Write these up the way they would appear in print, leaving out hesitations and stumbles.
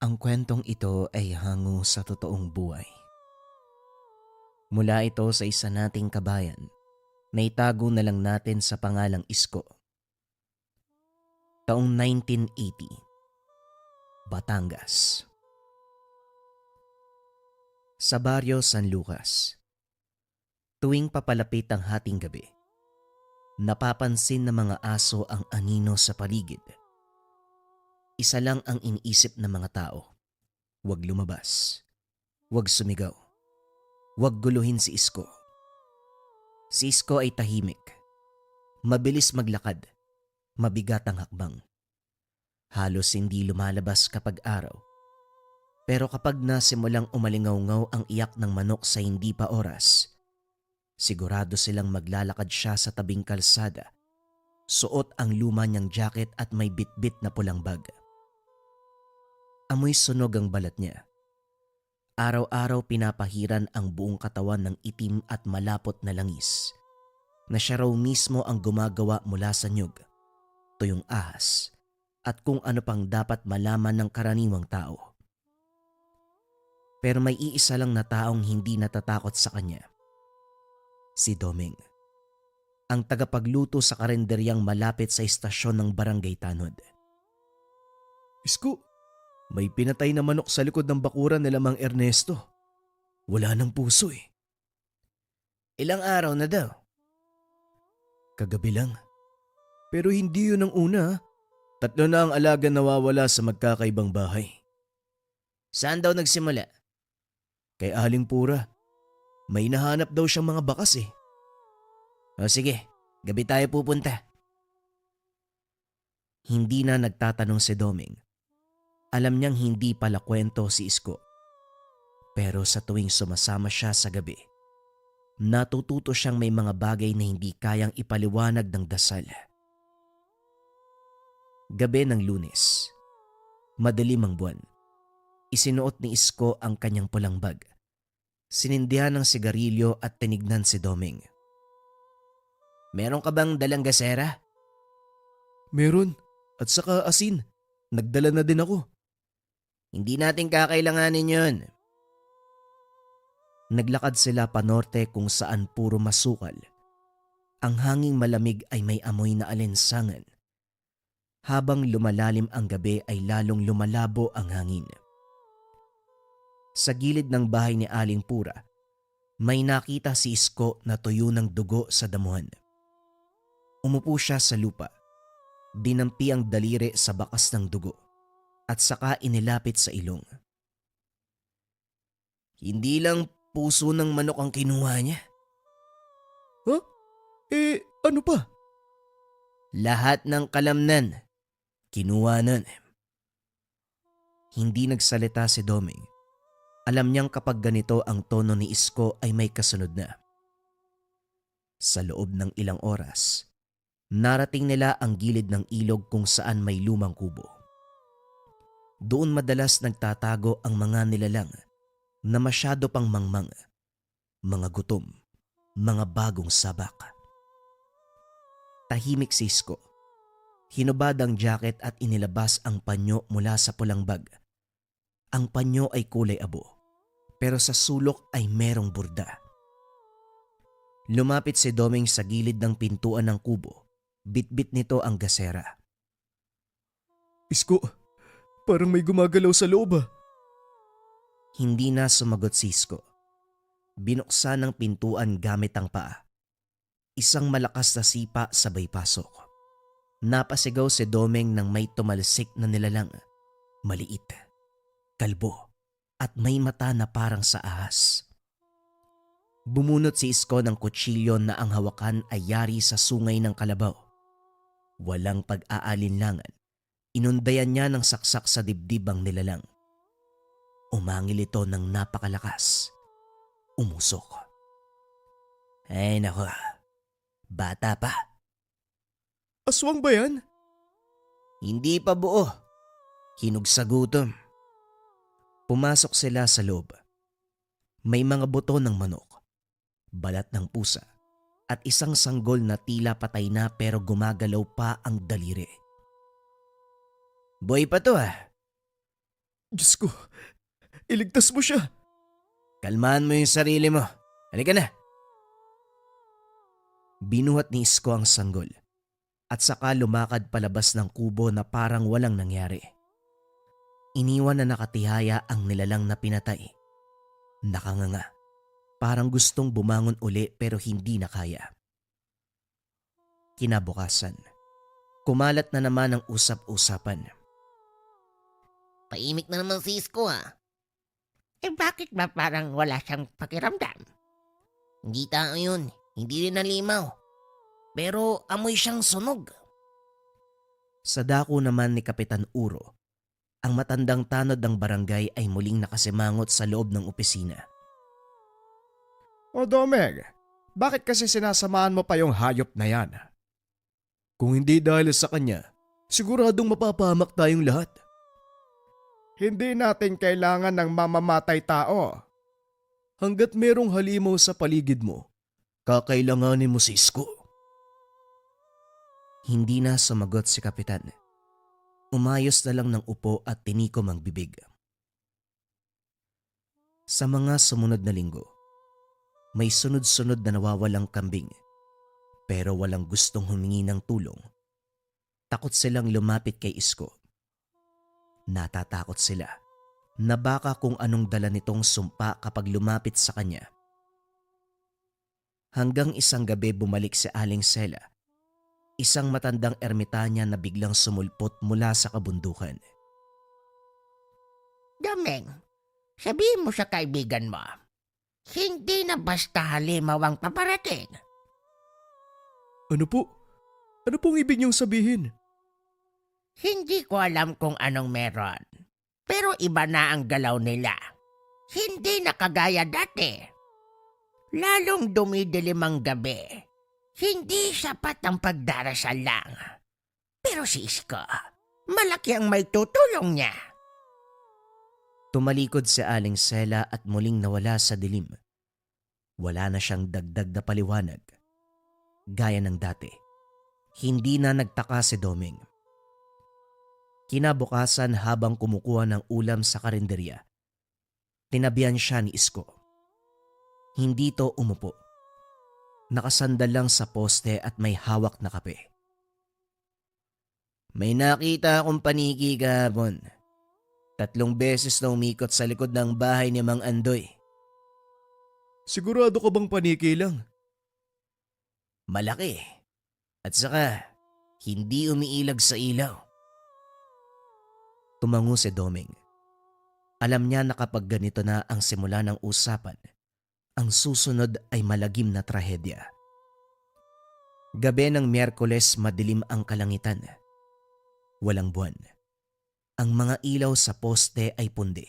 Ang kwentong ito ay hango sa totoong buhay. Mula ito sa isa nating kabayan na itago na lang natin sa pangalang Isko. Taong 1980, Batangas. Sa baryo San Lucas, tuwing papalapit ang hating gabi, napapansin ng mga aso ang anino sa paligid. Isa lang ang iniisip ng mga tao: huwag lumabas, huwag sumigaw, huwag guluhin si Isko. Si Isko ay tahimik, mabilis maglakad, mabigat ang hakbang. Halos hindi lumalabas kapag araw. Pero kapag nasimulang umalingaw-ngaw ang iyak ng manok sa hindi pa oras, sigurado silang maglalakad siya sa tabing kalsada, suot ang luma niyang jacket at may bitbit na pulang bag. Amoy sunog ang balat niya. Araw-araw pinapahiran ang buong katawan ng itim at malapot na langis na siya raw mismo ang gumagawa mula sa nyug, tuyong ahas at kung ano pang dapat malaman ng karaniwang tao. Pero may iisa lang na taong hindi natatakot sa kanya. Si Doming, ang tagapagluto sa karenderyang malapit sa istasyon ng Barangay Tanod. Isko, may pinatay na manok sa likod ng bakuran nila Mang Ernesto. Wala ng puso eh. Ilang araw na daw? Kagabi lang. Pero hindi yun ang una. Tatlo na ang alaga nawawala sa magkakaibang bahay. Saan daw nagsimula? Kay Aling Pura, may nahanap daw siyang mga bakas eh. O sige, gabi tayo pupunta. Hindi na nagtatanong si Doming. Alam niyang hindi pala kwento si Isko. Pero sa tuwing sumasama siya sa gabi, natututo siyang may mga bagay na hindi kayang ipaliwanag ng dasal. Gabi ng Lunes, madilim ang buwan. Isinuot ni Isko ang kanyang pulang bag. Sinindihan ng sigarilyo at tinignan si Doming. Meron ka bang dalang gasera? Meron. At saka asin. Nagdala na din ako. Hindi natin kakailanganin yun. Naglakad sila panorte kung saan puro masukal. Ang hanging malamig ay may amoy na alinsangan. Habang lumalalim ang gabi ay lalong lumalabo ang hangin. Sa gilid ng bahay ni Aling Pura, may nakita si Isko na tuyo ng dugo sa damuhan. Umupo siya sa lupa, dinampi ang daliri sa bakas ng dugo at saka inilapit sa ilong. Hindi lang puso ng manok ang kinuha niya. Ha? Ano pa? Lahat ng kalamnan, kinuha nun. Hindi nagsalita si Doming. Alam niyang kapag ganito ang tono ni Isko ay may kasunod na. Sa loob ng ilang oras, narating nila ang gilid ng ilog kung saan may lumang kubo. Doon madalas nagtatago ang mga nilalang na masyado pang mangmang, mga gutom, mga bagong sabak. Tahimik si Isko. Hinubad ang jacket at inilabas ang panyo mula sa pulang bag. Ang panyo ay kulay abo, pero sa sulok ay merong burda. Lumapit si Doming sa gilid ng pintuan ng kubo. Bitbit nito ang gasera. Isko, parang may gumagalaw sa loob ah. Hindi na sumagot si Isko. Binuksan ang pintuan gamit ang paa. Isang malakas na sipa sabay pasok. Napasigaw si Doming nang may tumalsik na nilalang. Maliit, kalbo, at may mata na parang sa ahas. Bumunot si Isko ng kutsilyo na ang hawakan ay yari sa sungay ng kalabaw. Walang pag-aalinlangan, inundayan niya ng saksak sa dibdib ang nilalang. Umangil ito ng napakalakas. Umusok. Ay nako, bata pa. Aswang ba yan? Hindi pa buo. Hinog sa gutom. Pumasok sila sa loob. May mga buto ng manok, balat ng pusa, at isang sanggol na tila patay na pero gumagalaw pa ang daliri. Boy pa to ah. Diyos ko, iligtas mo siya. Kalmahan mo yung sarili mo. Halika na. Binuhat ni Isko ang sanggol at saka lumakad palabas ng kubo na parang walang nangyari. Iniwan na nakatihaya ang nilalang na pinatay. Nakanganga. Parang gustong bumangon uli pero hindi na kaya. Kinabukasan, kumalat na naman ang usap-usapan. Tahimik na naman si Isko ha. Bakit ba parang wala siyang pakiramdam? Hindi tao yun, hindi rin nalimaw. Pero amoy siyang sunog. Sa dako naman ni Kapitan Uro, ang matandang tanod ng barangay ay muling nakasimangot sa loob ng opisina. O Domeng, bakit kasi sinasamahan mo pa yung hayop na yan? Kung hindi dahil sa kanya, siguradong mapapahamak tayong lahat. Hindi natin kailangan ng mamamatay tao. Hanggat merong halimaw sa paligid mo, kakailanganin mo si Isko. Hindi na sumagot si Kapitan. Umayos na lang ng upo at tinikom ang bibig. Sa mga sumunod na linggo, may sunod-sunod na nawawalang kambing pero walang gustong humingi ng tulong. Takot silang lumapit kay Isko. Natatakot sila na baka kung anong dala nitong sumpa kapag lumapit sa kanya. Hanggang isang gabi bumalik si Aling Sela, isang matandang ermitanya na biglang sumulpot mula sa kabundukan. Domeng, sabihin mo sa kaibigan mo, hindi na basta halimaw ang paparating. Ano po? Ano pong ibig niyong sabihin? Hindi ko alam kung anong meron. Pero iba na ang galaw nila. Hindi na kagaya dati. Lalong dumidilim ang gabi. Hindi sapat ang pagdarasal lang. Pero si Isko, malaki ang may tutulong niya. Tumalikod si Aling Sela at muling nawala sa dilim. Wala na siyang dagdag na paliwanag. Gaya ng dati, hindi na nagtaka si Domeng. Kinabukasan habang kumukuha ng ulam sa karinderya, tinabihan siya ni Isko. Hindi to umupo. Nakasandal lang sa poste at may hawak na kape. May nakita akong paniki kahapon. 3 beses na umikot sa likod ng bahay ni Mang Andoy. Sigurado ka bang paniki lang? Malaki. At saka, hindi umiilag sa ilaw. Tumango si Domeng. Alam niya na kapag ganito na ang simula ng usapan, ang susunod ay malagim na trahedya. Gabi ng Miyerkules madilim ang kalangitan. Walang buwan. Ang mga ilaw sa poste ay pundi.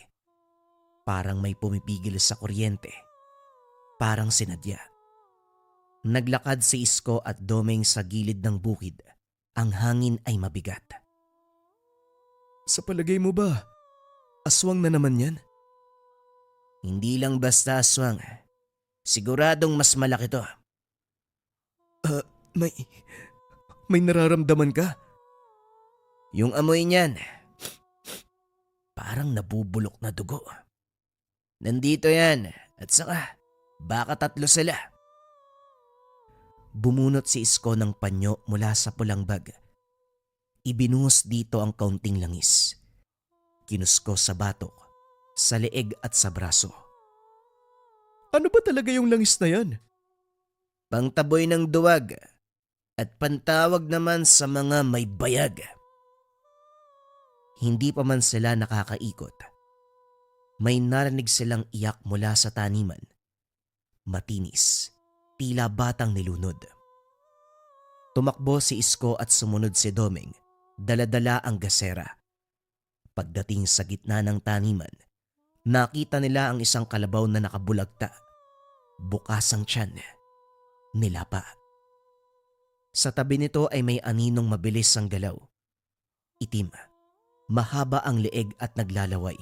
Parang may pumipigil sa kuryente. Parang sinadya. Naglakad si Isko at Domeng sa gilid ng bukid. Ang hangin ay mabigat. Sa palagay mo ba, aswang na naman yan? Hindi lang basta aswang. Siguradong mas malaki to. May nararamdaman ka? Yung amoy niyan, parang nabubulok na dugo. Nandito yan at saka baka 3 sila. Bumunot si Isko ng panyo mula sa pulang bag. Ibinuhos dito ang kaunting langis. Kinusko sa batok, sa leeg at sa braso. Ano ba talaga yung langis na yan? Pangtaboy ng duwag at pantawag naman sa mga may bayag. Hindi pa man sila nakakaikot. May narinig silang iyak mula sa taniman. Matinis, tila batang nilunod. Tumakbo si Isko at sumunod si Domeng. Dala-dala ang gasera. Pagdating sa gitna ng taniman, nakita nila ang isang kalabaw na nakabulagta. Bukas ang tiyan. Nilapa. Sa tabi nito ay may aninong mabilis ang galaw. Itim. Mahaba ang leeg at naglalaway.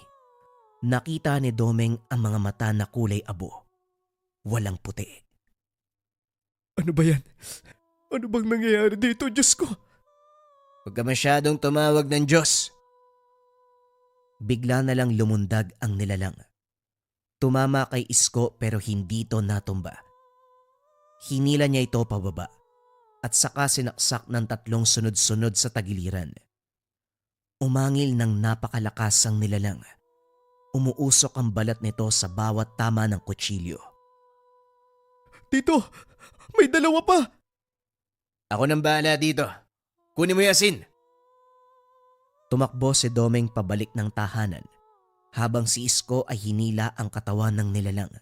Nakita ni Domeng ang mga mata na kulay abo. Walang puti. Ano ba yan? Ano bang nangyayari dito, Diyos ko? Huwag ka masyadong tumawag ng Diyos. Bigla na lang lumundag ang nilalang. Tumama kay Isko pero hindi ito natumba. Hinila niya ito pababa at saka sinaksak ng 3 sunod-sunod sa tagiliran. Umangil ng napakalakas ang nilalang. Umuusok ang balat nito sa bawat tama ng kutsilyo. Tito, may 2 pa! Ako nang bahala dito. Kunin mo yung asin. Tumakbo si Domeng pabalik ng tahanan habang si Isko ay hinila ang katawan ng nilalang.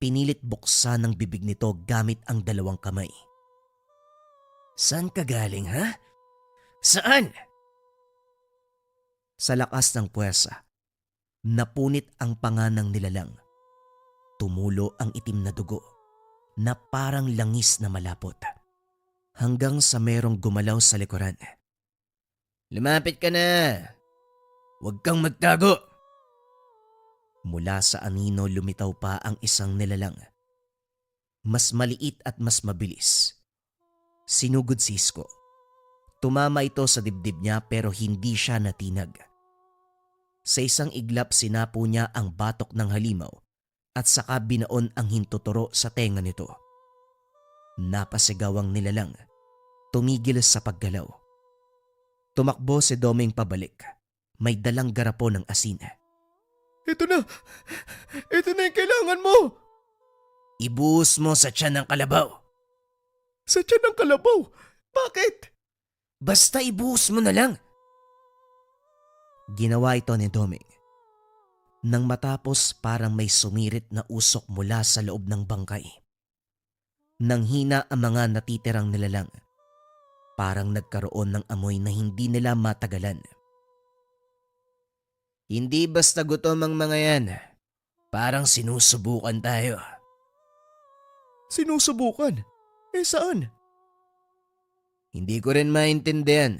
Pinilit buksan ang bibig nito gamit ang 2 kamay. Saan ka galing, ha? Saan? Sa lakas ng puwersa, napunit ang panga ng nilalang. Tumulo ang itim na dugo na parang langis na malapot. Hanggang sa merong gumalaw sa likuran. Lumapit ka na! Huwag kang magtago! Mula sa anino lumitaw pa ang isang nilalang. Mas maliit at mas mabilis. Sinugod si Isko. Tumama ito sa dibdib niya pero hindi siya natinag. Sa isang iglap sinapo niya ang batok ng halimaw at saka binaon ang hintuturo sa tenga nito. Napasigaw ang nilalang. Tumigil sa paggalaw. Tumakbo si Domeng pabalik. May dalang garapon ng asin. Ito na! Ito na yung kailangan mo! Ibuhos mo sa tiyan ng kalabaw. Sa tiyan ng kalabaw! Bakit? Basta ibuhos mo na lang. Ginawa ito ni Domeng. Nang matapos parang may sumirit na usok mula sa loob ng bangkay. Nang hina ang mga natitirang nilalang. Parang nagkaroon ng amoy na hindi nila matagalan. Hindi basta gutom ang mga yan. Parang sinusubukan tayo. Sinusubukan? Saan? Hindi ko rin maintindihan.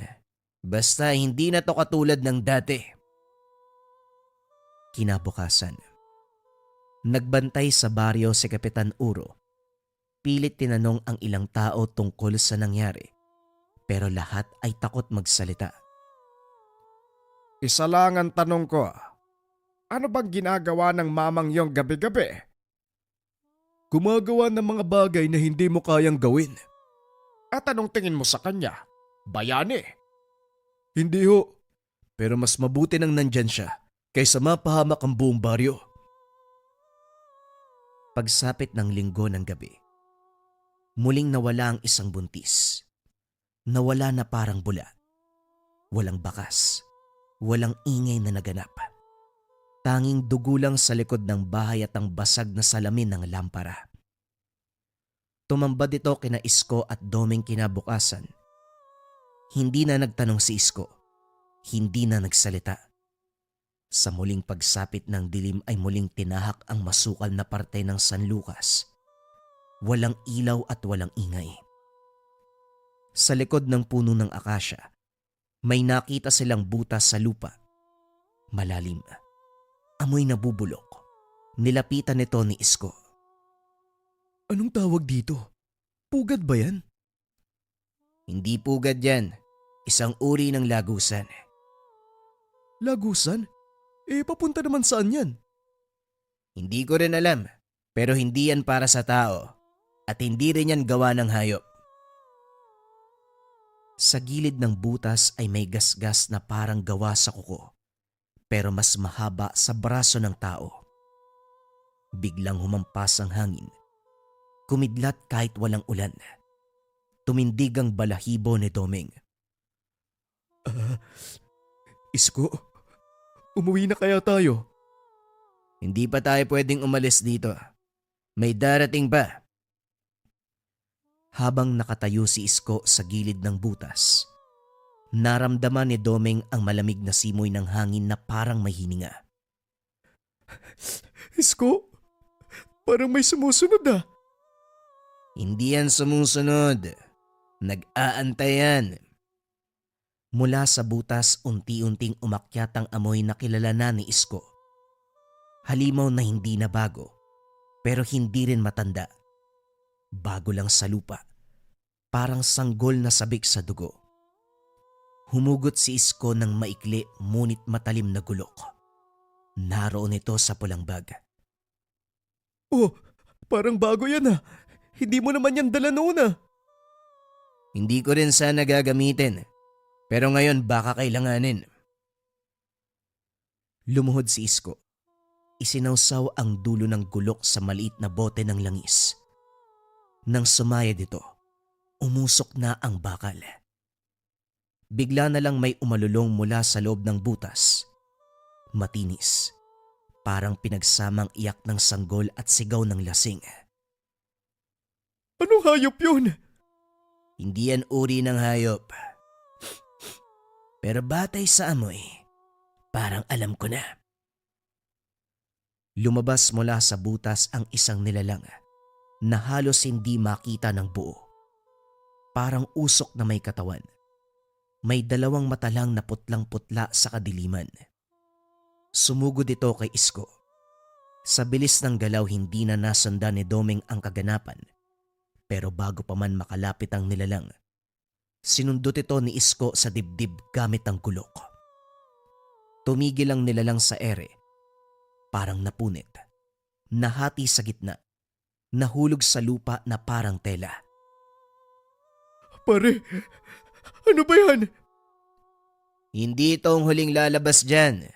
Basta hindi na to katulad ng dati. Kinabukasan. Nagbantay sa baryo si Kapitan Uro. Pilit tinanong ang ilang tao tungkol sa nangyari. Pero lahat ay takot magsalita. Isa lang ang tanong ko. Ano bang ginagawa ng mamang yong gabi-gabi? Gumagawa ng mga bagay na hindi mo kayang gawin. At anong tingin mo sa kanya? Bayani? Hindi ho. Pero mas mabuti nang nandyan siya kaysa mapahamak ang buong baryo. Pagsapit ng linggo ng gabi, muling nawala ang isang buntis. Nawala na parang bula. Walang bakas. Walang ingay na naganap. Tanging dugo lang sa likod ng bahay at ang basag na salamin ng lampara. Tumambad ito kina Isko at Domeng kinabukasan. Hindi na nagtanong si Isko. Hindi na nagsalita. Sa muling pagsapit ng dilim ay muling tinahak ang masukal na parte ng San Lucas. Walang ilaw at walang ingay. Sa likod ng puno ng akasya, may nakita silang butas sa lupa. Malalim. Amoy nabubulok. Nilapitan nito ni Isko. Anong tawag dito? Pugad ba yan? Hindi pugad yan. Isang uri ng lagusan. Lagusan? Papunta naman saan yan? Hindi ko rin alam. Pero hindi yan para sa tao. At hindi rin yan gawa ng hayop. Sa gilid ng butas ay may gasgas na parang gawa sa kuko, pero mas mahaba sa braso ng tao. Biglang humampas ang hangin. Kumidlat kahit walang ulan. Tumindig ang balahibo ni Domeng. Isko, umuwi na kaya tayo? Hindi pa tayo pwedeng umalis dito. May darating pa. Habang nakatayo si Isko sa gilid ng butas, naramdaman ni Domeng ang malamig na simoy ng hangin na parang may hininga. Isko, parang may sumusunod ah. Hindi yan sumusunod. Nag-aantay yan. Mula sa butas unti-unting umakyat ang amoy na kilala na ni Isko. Halimaw na hindi na bago, pero hindi rin matanda. Bago lang sa lupa, parang sanggol na sabik sa dugo. Humugot si Isko ng maikli ngunit matalim na gulok. Naroon ito sa pulang bag. Oh, parang bago yan ah. Hindi mo naman yan dala noon ah. Hindi ko rin sana gagamitin, pero ngayon baka kailanganin. Lumuhod si Isko. Isinawsaw ang dulo ng gulok sa maliit na bote ng langis. Nang sumayad ito, umusok na ang bakal. Bigla na lang may umalulong mula sa loob ng butas. Matinis, parang pinagsamang iyak ng sanggol at sigaw ng lasing. Anong hayop yun? Hindi yan uri ng hayop. Pero batay sa amoy, parang alam ko na. Lumabas mula sa butas ang isang nilalang na halos hindi makita ng buo. Parang usok na may katawan. May dalawang mata lang na putlang-putla sa kadiliman. Sumugod ito kay Isko. Sa bilis ng galaw hindi na nasundan ni Domeng ang kaganapan. Pero bago pa man makalapit ang nilalang, sinundot ito ni Isko sa dibdib gamit ang gulok. Tumigil ang nilalang sa ere. Parang napunit. Nahati sa gitna. Nahulog sa lupa na parang tela. Pare, ano ba yan? Hindi ito ang huling lalabas dyan.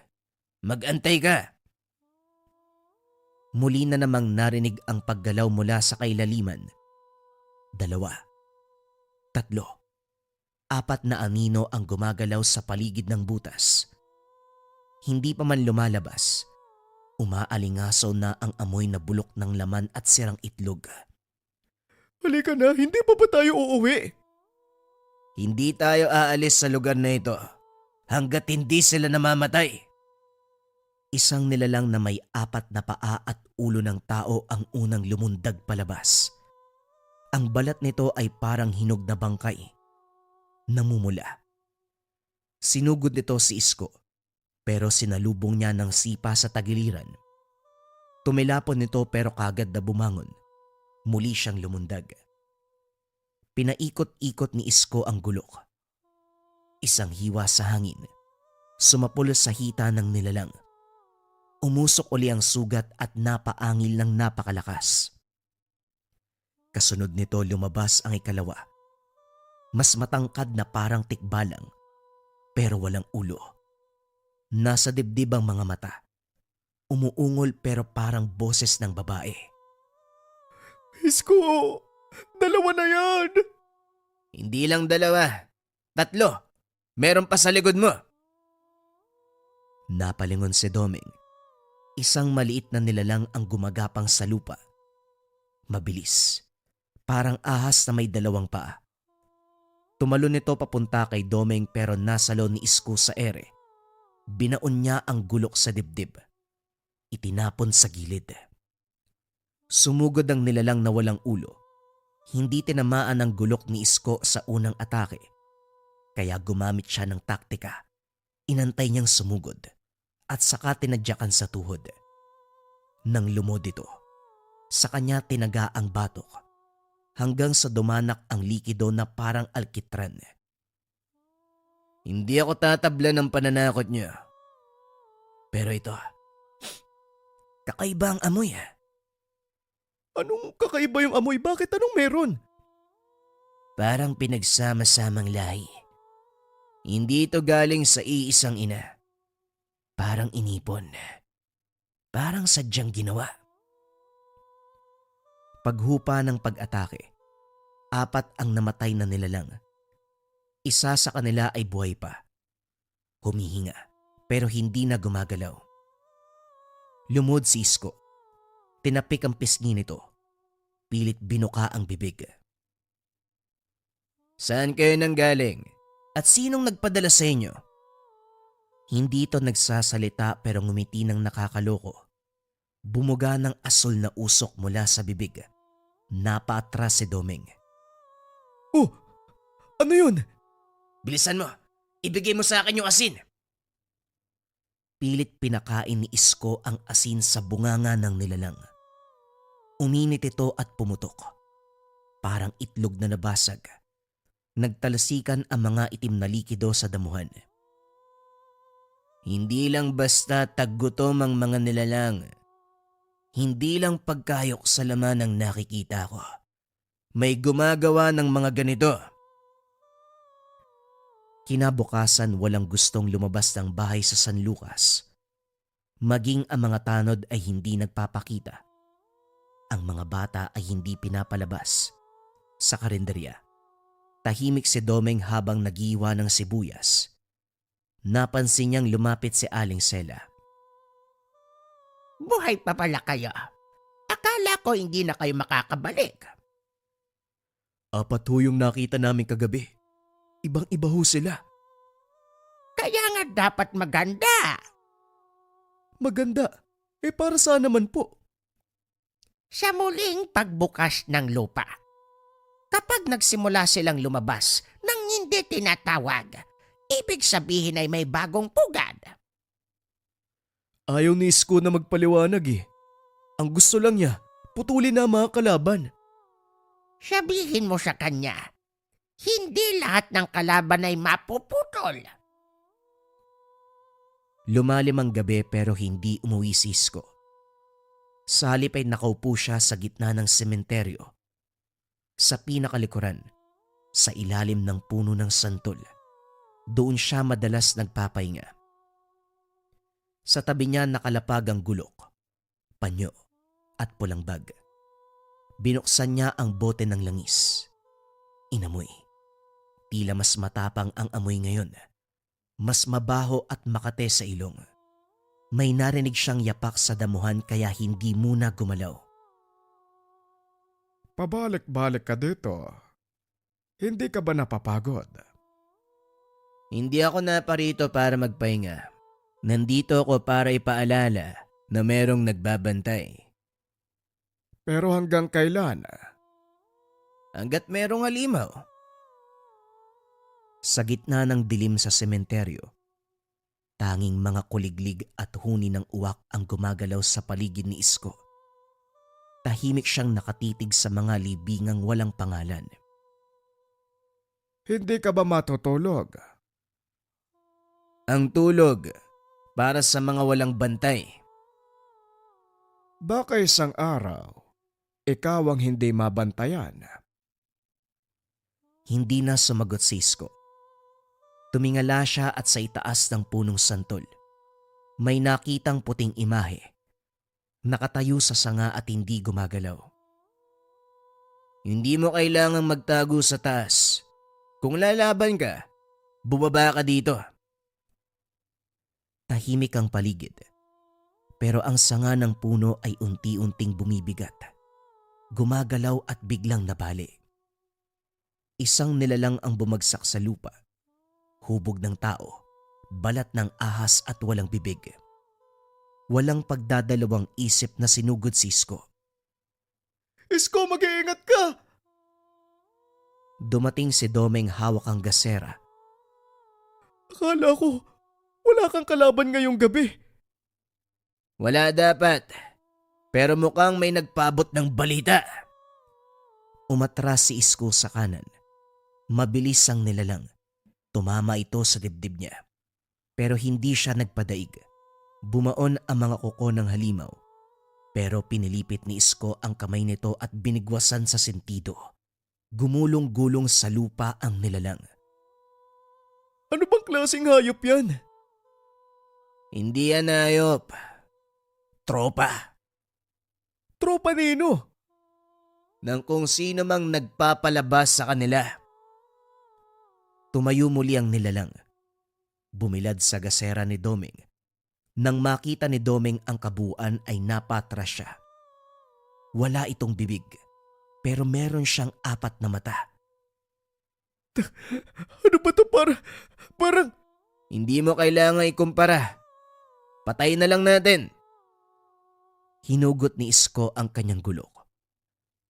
Mag-antay ka. Muli na namang narinig ang paggalaw mula sa kailaliman. 2, 3, 4 na anino ang gumagalaw sa paligid ng butas. Hindi pa man lumalabas, umaalingaso na ang amoy na bulok ng laman at sirang itlog. Halika na, hindi pa ba tayo uuwi? Hindi tayo aalis sa lugar na ito hanggat hindi sila namamatay. Isang nilalang na may 4 na paa at ulo ng tao ang unang lumundag palabas. Ang balat nito ay parang hinog na bangkay. Namumula. Sinugod nito si Isko, pero sinalubong niya ng sipa sa tagiliran. Tumilapon nito pero kagad na bumangon. Muli siyang lumundag. Pinaikot-ikot ni Isko ang gulok. Isang hiwa sa hangin. Sumapul sa hita ng nilalang. Umusok uli ang sugat at napaangil ng napakalakas. Kasunod nito lumabas ang ikalawa. Mas matangkad na parang tikbalang, pero walang ulo. Nasa dibdib ang mga mata. Umuungol pero parang boses ng babae. Isko, 2 na yan. Hindi lang 2, 3. Meron pa sa likod mo. Napalingon si Domeng. Isang maliit na nilalang ang gumagapang sa lupa. Mabilis. Parang ahas na may 2 paa. Tumalon nito papunta kay Domeng pero nasalo ni Isko sa ere. Binaon niya ang gulok sa dibdib. Itinapon sa gilid. Sumugod ang nilalang na walang ulo. Hindi tinamaan ang gulok ni Isko sa unang atake. Kaya gumamit siya ng taktika. Inantay niyang sumugod at saka tinadyakan sa tuhod. Nang lumod ito, sa kanya tinaga ang batok hanggang sa dumanak ang likido na parang alkitran. Hindi ako tatabla ng pananakot niyo. Pero ito, kakaiba ang amoy. Anong kakaiba yung amoy? Bakit anong meron? Parang pinagsama-samang lahi. Hindi ito galing sa iisang ina. Parang inipon. Parang sadyang ginawa. Paghupa ng pag-atake, 4 ang namatay na nilalang. Isa sa kanila ay buhay pa. Humihinga pero hindi na gumagalaw. Lumod si Isko. Tinapik ang pisngi nito. Pilit binuka ang bibig. Saan kayo nanggaling? At sinong nagpadala sa inyo? Hindi ito nagsasalita pero ngumiti ng nakakaloko. Bumuga ng asul na usok mula sa bibig. Napaatras si Domeng. Oh, ano yun? Bilisan mo! Ibigay mo sa akin yung asin! Pilit pinakain ni Isko ang asin sa bunganga ng nilalang. Uminit ito at pumutok. Parang itlog na nabasag. Nagtalasikan ang mga itim na likido sa damuhan. Hindi lang basta taggutom ang mga nilalang. Hindi lang pagkayok sa laman ang nakikita ko. May gumagawa ng mga ganito. Kinabukasan walang gustong lumabas ng bahay sa San Lucas. Maging ang mga tanod ay hindi nagpapakita. Ang mga bata ay hindi pinapalabas. Sa karinderya, tahimik si Domeng habang nagiiwa ng sibuyas. Napansin niyang lumapit si Aling Sela. Buhay pa pala kayo. Akala ko hindi na kayo makakabalik. 4 ho yung nakita namin kagabi. Ibang-iba ho sila. Kaya nga dapat maganda. Maganda. Para saan naman po? Sa muling pagbukas ng lupa. Kapag nagsimula silang lumabas nang hindi tinatawag, ibig sabihin ay may bagong pugad. Ayaw ni Isko na magpaliwanag eh. Ang gusto lang niya, putulin na ang mga kalaban. Sabihin mo sa kanya, hindi lahat ng kalaban ay mapuputol. Lumalim ang gabi pero hindi umuwi si Isko. Sa halip ay nakaupo siya sa gitna ng sementeryo. Sa pinakalikuran, sa ilalim ng puno ng santol, doon siya madalas nagpapahinga. Sa tabi niya nakalapag ang gulok, panyo at pulang bag. Binuksan niya ang bote ng langis. Inamoy. Tila mas matapang ang amoy ngayon. Mas mabaho at makate sa ilong. May narinig siyang yapak sa damuhan kaya hindi muna gumalaw. Pabalik-balik ka dito. Hindi ka ba napapagod? Hindi ako naparito para magpahinga. Nandito ako para ipaalala na merong nagbabantay. Pero hanggang kailan? Hanggat merong halimaw. Sa gitna ng dilim sa sementeryo, tanging mga kuliglig at huni ng uwak ang gumagalaw sa paligid ni Isko. Tahimik siyang nakatitig sa mga libingang walang pangalan. Hindi ka ba matutulog? Ang tulog para sa mga walang bantay. Baka isang araw, ikaw ang hindi mabantayan. Hindi na sumagot si Isko. Tumingala siya at sa itaas ng punong santol, may nakitang puting imahe. Nakatayo sa sanga at hindi gumagalaw. Hindi mo kailangang magtago sa taas. Kung lalaban ka, bumaba ka dito. Tahimik ang paligid, pero ang sanga ng puno ay unti-unting bumibigat. Gumagalaw at biglang nabali. Isang nilalang ang bumagsak sa lupa. Hubog ng tao, balat ng ahas at walang bibig. Walang pagdadalawang isip na sinugod si Isko. Isko, mag-iingat ka! Dumating si Domeng hawak ang gasera. Akala ko, wala kang kalaban ngayong gabi. Wala dapat, pero mukhang may nagpabot ng balita. Umatras si Isko sa kanan. Mabilis ang nilalang. Tumama ito sa dibdib niya. Pero hindi siya nagpadaig. Bumaon ang mga kuko ng halimaw. Pero pinilipit ni Isko ang kamay nito at binigwasan sa sentido. Gumulong-gulong sa lupa ang nilalang. Ano bang klaseng hayop yan? Hindi yan hayop. Tropa. Tropa nino. Ng kung sino mang nagpapalabas sa kanila. Tumayo muli ang nilalang. Bumilad sa gasera ni Domeng. Nang makita ni Domeng ang kabuuan ay napatras siya. Wala itong bibig, pero meron siyang 4 na mata. Ano ba ito parang... Hindi mo kailangan ikumpara. Patay na lang natin. Hinugot ni Isko ang kanyang gulok.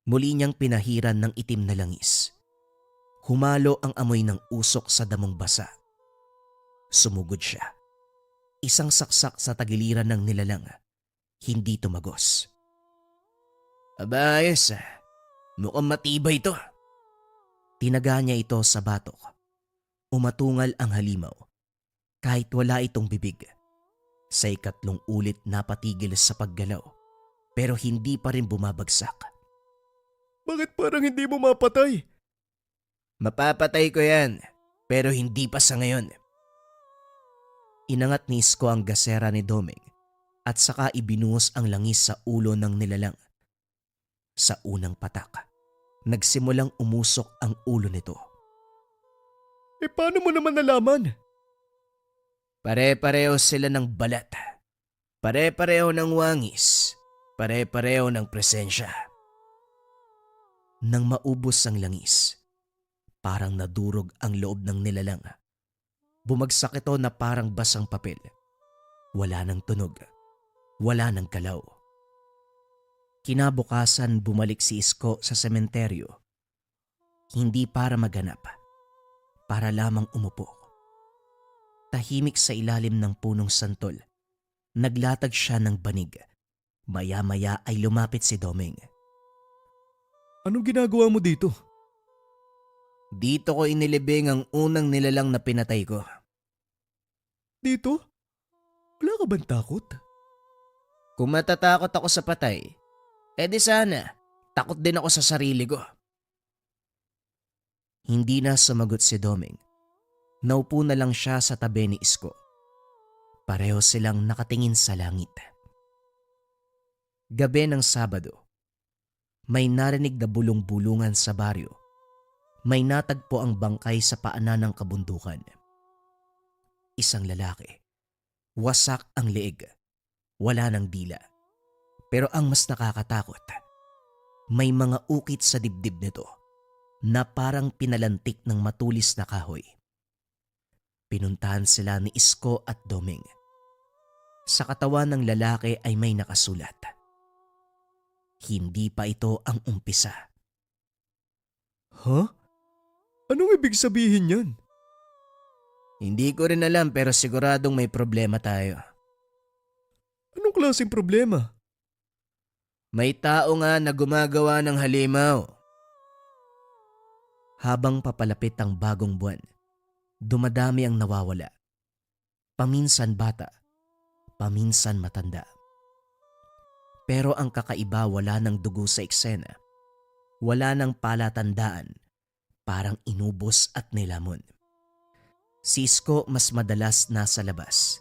Muli niyang pinahiran ng itim na langis. Humalo ang amoy ng usok sa damong basa. Sumugod siya. Isang saksak sa tagiliran ng nilalang. Hindi tumagos. Aba, ayos. Mukhang matibay ito. Tinaga niya ito sa batok. Umatungal ang halimaw. Kahit wala itong bibig. Sa ikatlong ulit napatigil sa paggalaw. Pero hindi pa rin bumabagsak. Bakit parang hindi mo mapatay? Mapapatay ko yan, pero hindi pa sa ngayon. Inangat ni Isko ang gasera ni Doming at saka ibinuhos ang langis sa ulo ng nilalang. Sa unang patak, nagsimulang umusok ang ulo nito. Paano mo naman nalaman? Pare-pareho sila ng balat. Pare-pareho ng wangis. Pare-pareho ng presensya. Nang maubos ang langis, parang nadurog ang loob ng nilalang. Bumagsak ito na parang basang papel. Wala ng tunog. Wala ng galaw. Kinabukasan bumalik si Isko sa sementeryo. Hindi para maganap. Para lamang umupo. Tahimik sa ilalim ng punong santol. Naglatag siya ng banig. Maya-maya ay lumapit si Doming. Anong ginagawa mo dito? Dito ko inilibing ang unang nilalang na pinatay ko. Dito? Wala ka bang takot? Kung matatakot ako sa patay, edi sana, takot din ako sa sarili ko. Hindi na sumagot si Doming. Naupo na lang siya sa tabi ni Isko. Pareho silang nakatingin sa langit. Gabi ng Sabado, may narinig na bulong-bulungan sa baryo. May natagpo ang bangkay sa paanan ng kabundukan. Isang lalaki. Wasak ang leeg. Wala ng dila. Pero ang mas nakakatakot, may mga ukit sa dibdib nito na parang pinalantik ng matulis na kahoy. Pinuntahan sila ni Isko at Doming. Sa katawan ng lalaki ay may nakasulat. Hindi pa ito ang umpisa. Huh? Anong ibig sabihin yan? Hindi ko rin alam pero siguradong may problema tayo. Anong klaseng problema? May tao nga na gumagawa ng halimaw. Habang papalapit ang bagong buwan, dumadami ang nawawala. Paminsan bata, paminsan matanda. Pero ang kakaiba, wala ng dugo sa eksena. Wala ng palatandaan, parang inubos at nilamon. Si Isko mas madalas nasa labas.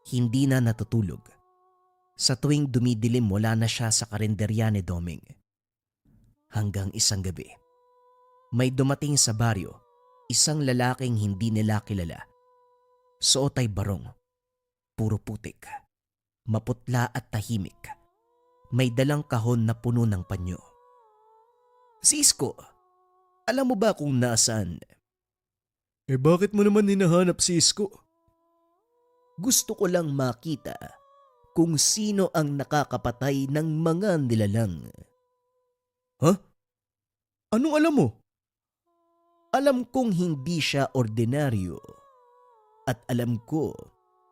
Hindi na natutulog. Sa tuwing dumidilim, wala na siya sa karinderya ni Doming. Hanggang isang gabi, may dumating sa baryo, isang lalaking hindi nila kilala. Suot ay barong, puro putik, maputla at tahimik. May dalang kahon na puno ng panyo. Si Isko, alam mo ba kung nasaan? Bakit mo naman hinahanap si Isko? Gusto ko lang makita kung sino ang nakakapatay ng mga nilalang. Ha? Anong alam mo? Alam kong hindi siya ordinaryo at alam ko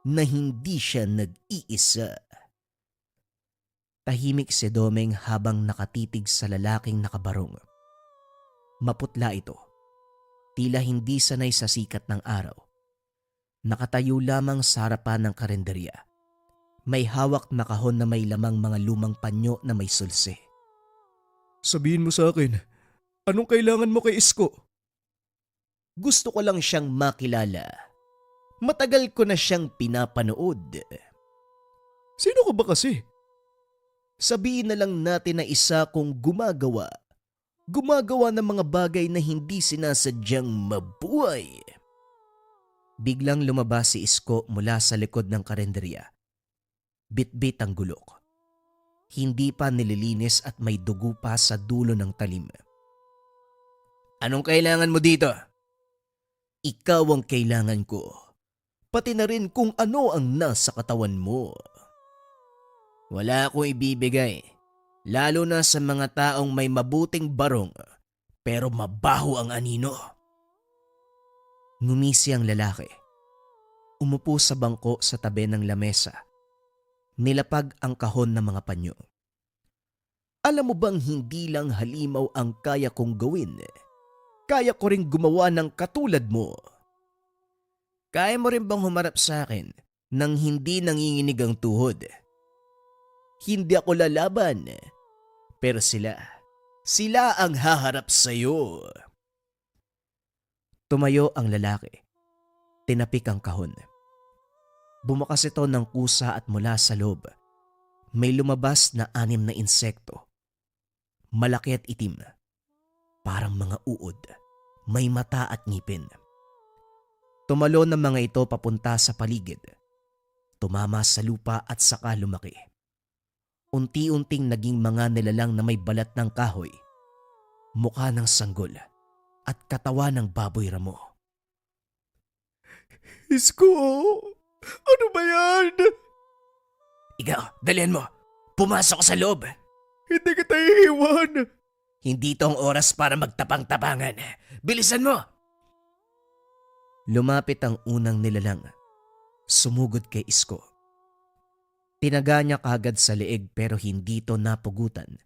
na hindi siya nag-iisa. Tahimik si Doming habang nakatitig sa lalaking nakabarong. Maputla ito. Tila hindi sanay sa sikat ng araw. Nakatayo lamang sa harapan ng karinderya. May hawak na kahon na may lamang mga lumang panyo na may sulsi. Sabihin mo sa akin, anong kailangan mo kay Isko? Gusto ko lang siyang makilala. Matagal ko na siyang pinapanood. Sino ka ba kasi? Sabihin na lang natin na isa kong gumagawa ng mga bagay na hindi sinasadyang mabuhay. Biglang lumabas si Isko mula sa likod ng karinderya. Bit-bit ang gulok. Hindi pa nililinis at may dugo pa sa dulo ng talim. Anong kailangan mo dito? Ikaw ang kailangan ko. Pati na rin kung ano ang nasa katawan mo. Wala akong ibibigay. Lalo na sa mga taong may mabuting barong pero mabaho ang anino. Ngumisi ang lalaki. Umupo sa bangko sa tabi ng lamesa. Nilapag ang kahon ng mga panyo. Alam mo bang hindi lang halimaw ang kaya kong gawin? kaya ko ring gumawa ng katulad mo. Kaya mo rin bang humarap sa akin nang hindi nanginginig ang tuhod? Hindi ako lalaban, pero sila ang haharap sa'yo. Tumayo ang lalaki. Tinapik ang kahon. Bumukas ito ng kusa at mula sa loob, may lumabas na 6 na insekto. Malaki at itim, parang mga uod, may mata at ngipin. Tumalon ng mga ito papunta sa paligid. Tumama sa lupa at saka lumaki. Unti-unting naging mga nilalang na may balat ng kahoy, mukha ng sanggol at katawan ng baboy ramo. Isko, ano ba yan? Ikaw, dalihan mo. Pumasok ka sa loob. Hindi kita iiwan. Hindi to ang oras para magtapang-tapangan. Bilisan mo! Lumapit ang unang nilalang. Sumugod kay Isko. Tinaga niya kagad sa leeg pero hindi to napugutan.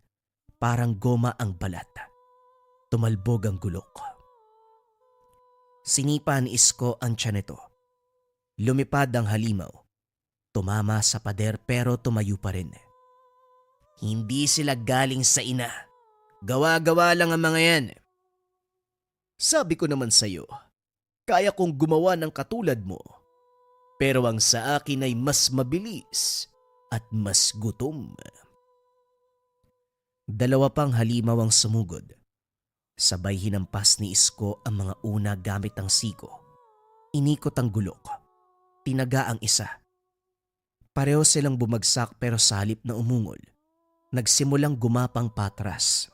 Parang goma ang balat. Tumalbog ang gulok. Sinipa ni Isko ang tiyan nito. Lumipad ang halimaw. Tumama sa pader pero tumayo pa rin. Hindi sila galing sa ina. Gawa-gawa lang ang mga yan. Sabi ko naman sa'yo, kaya kong gumawa ng katulad mo. Pero ang sa akin ay mas mabilis at mas gutom. 2 pang halimaw ang sumugod. Sabay hinampas ni Isko ang mga una gamit ang siko. Inikot ang gulok. Tinaga ang isa. Pareho silang bumagsak pero sa halip na umungol, nagsimulang gumapang patras.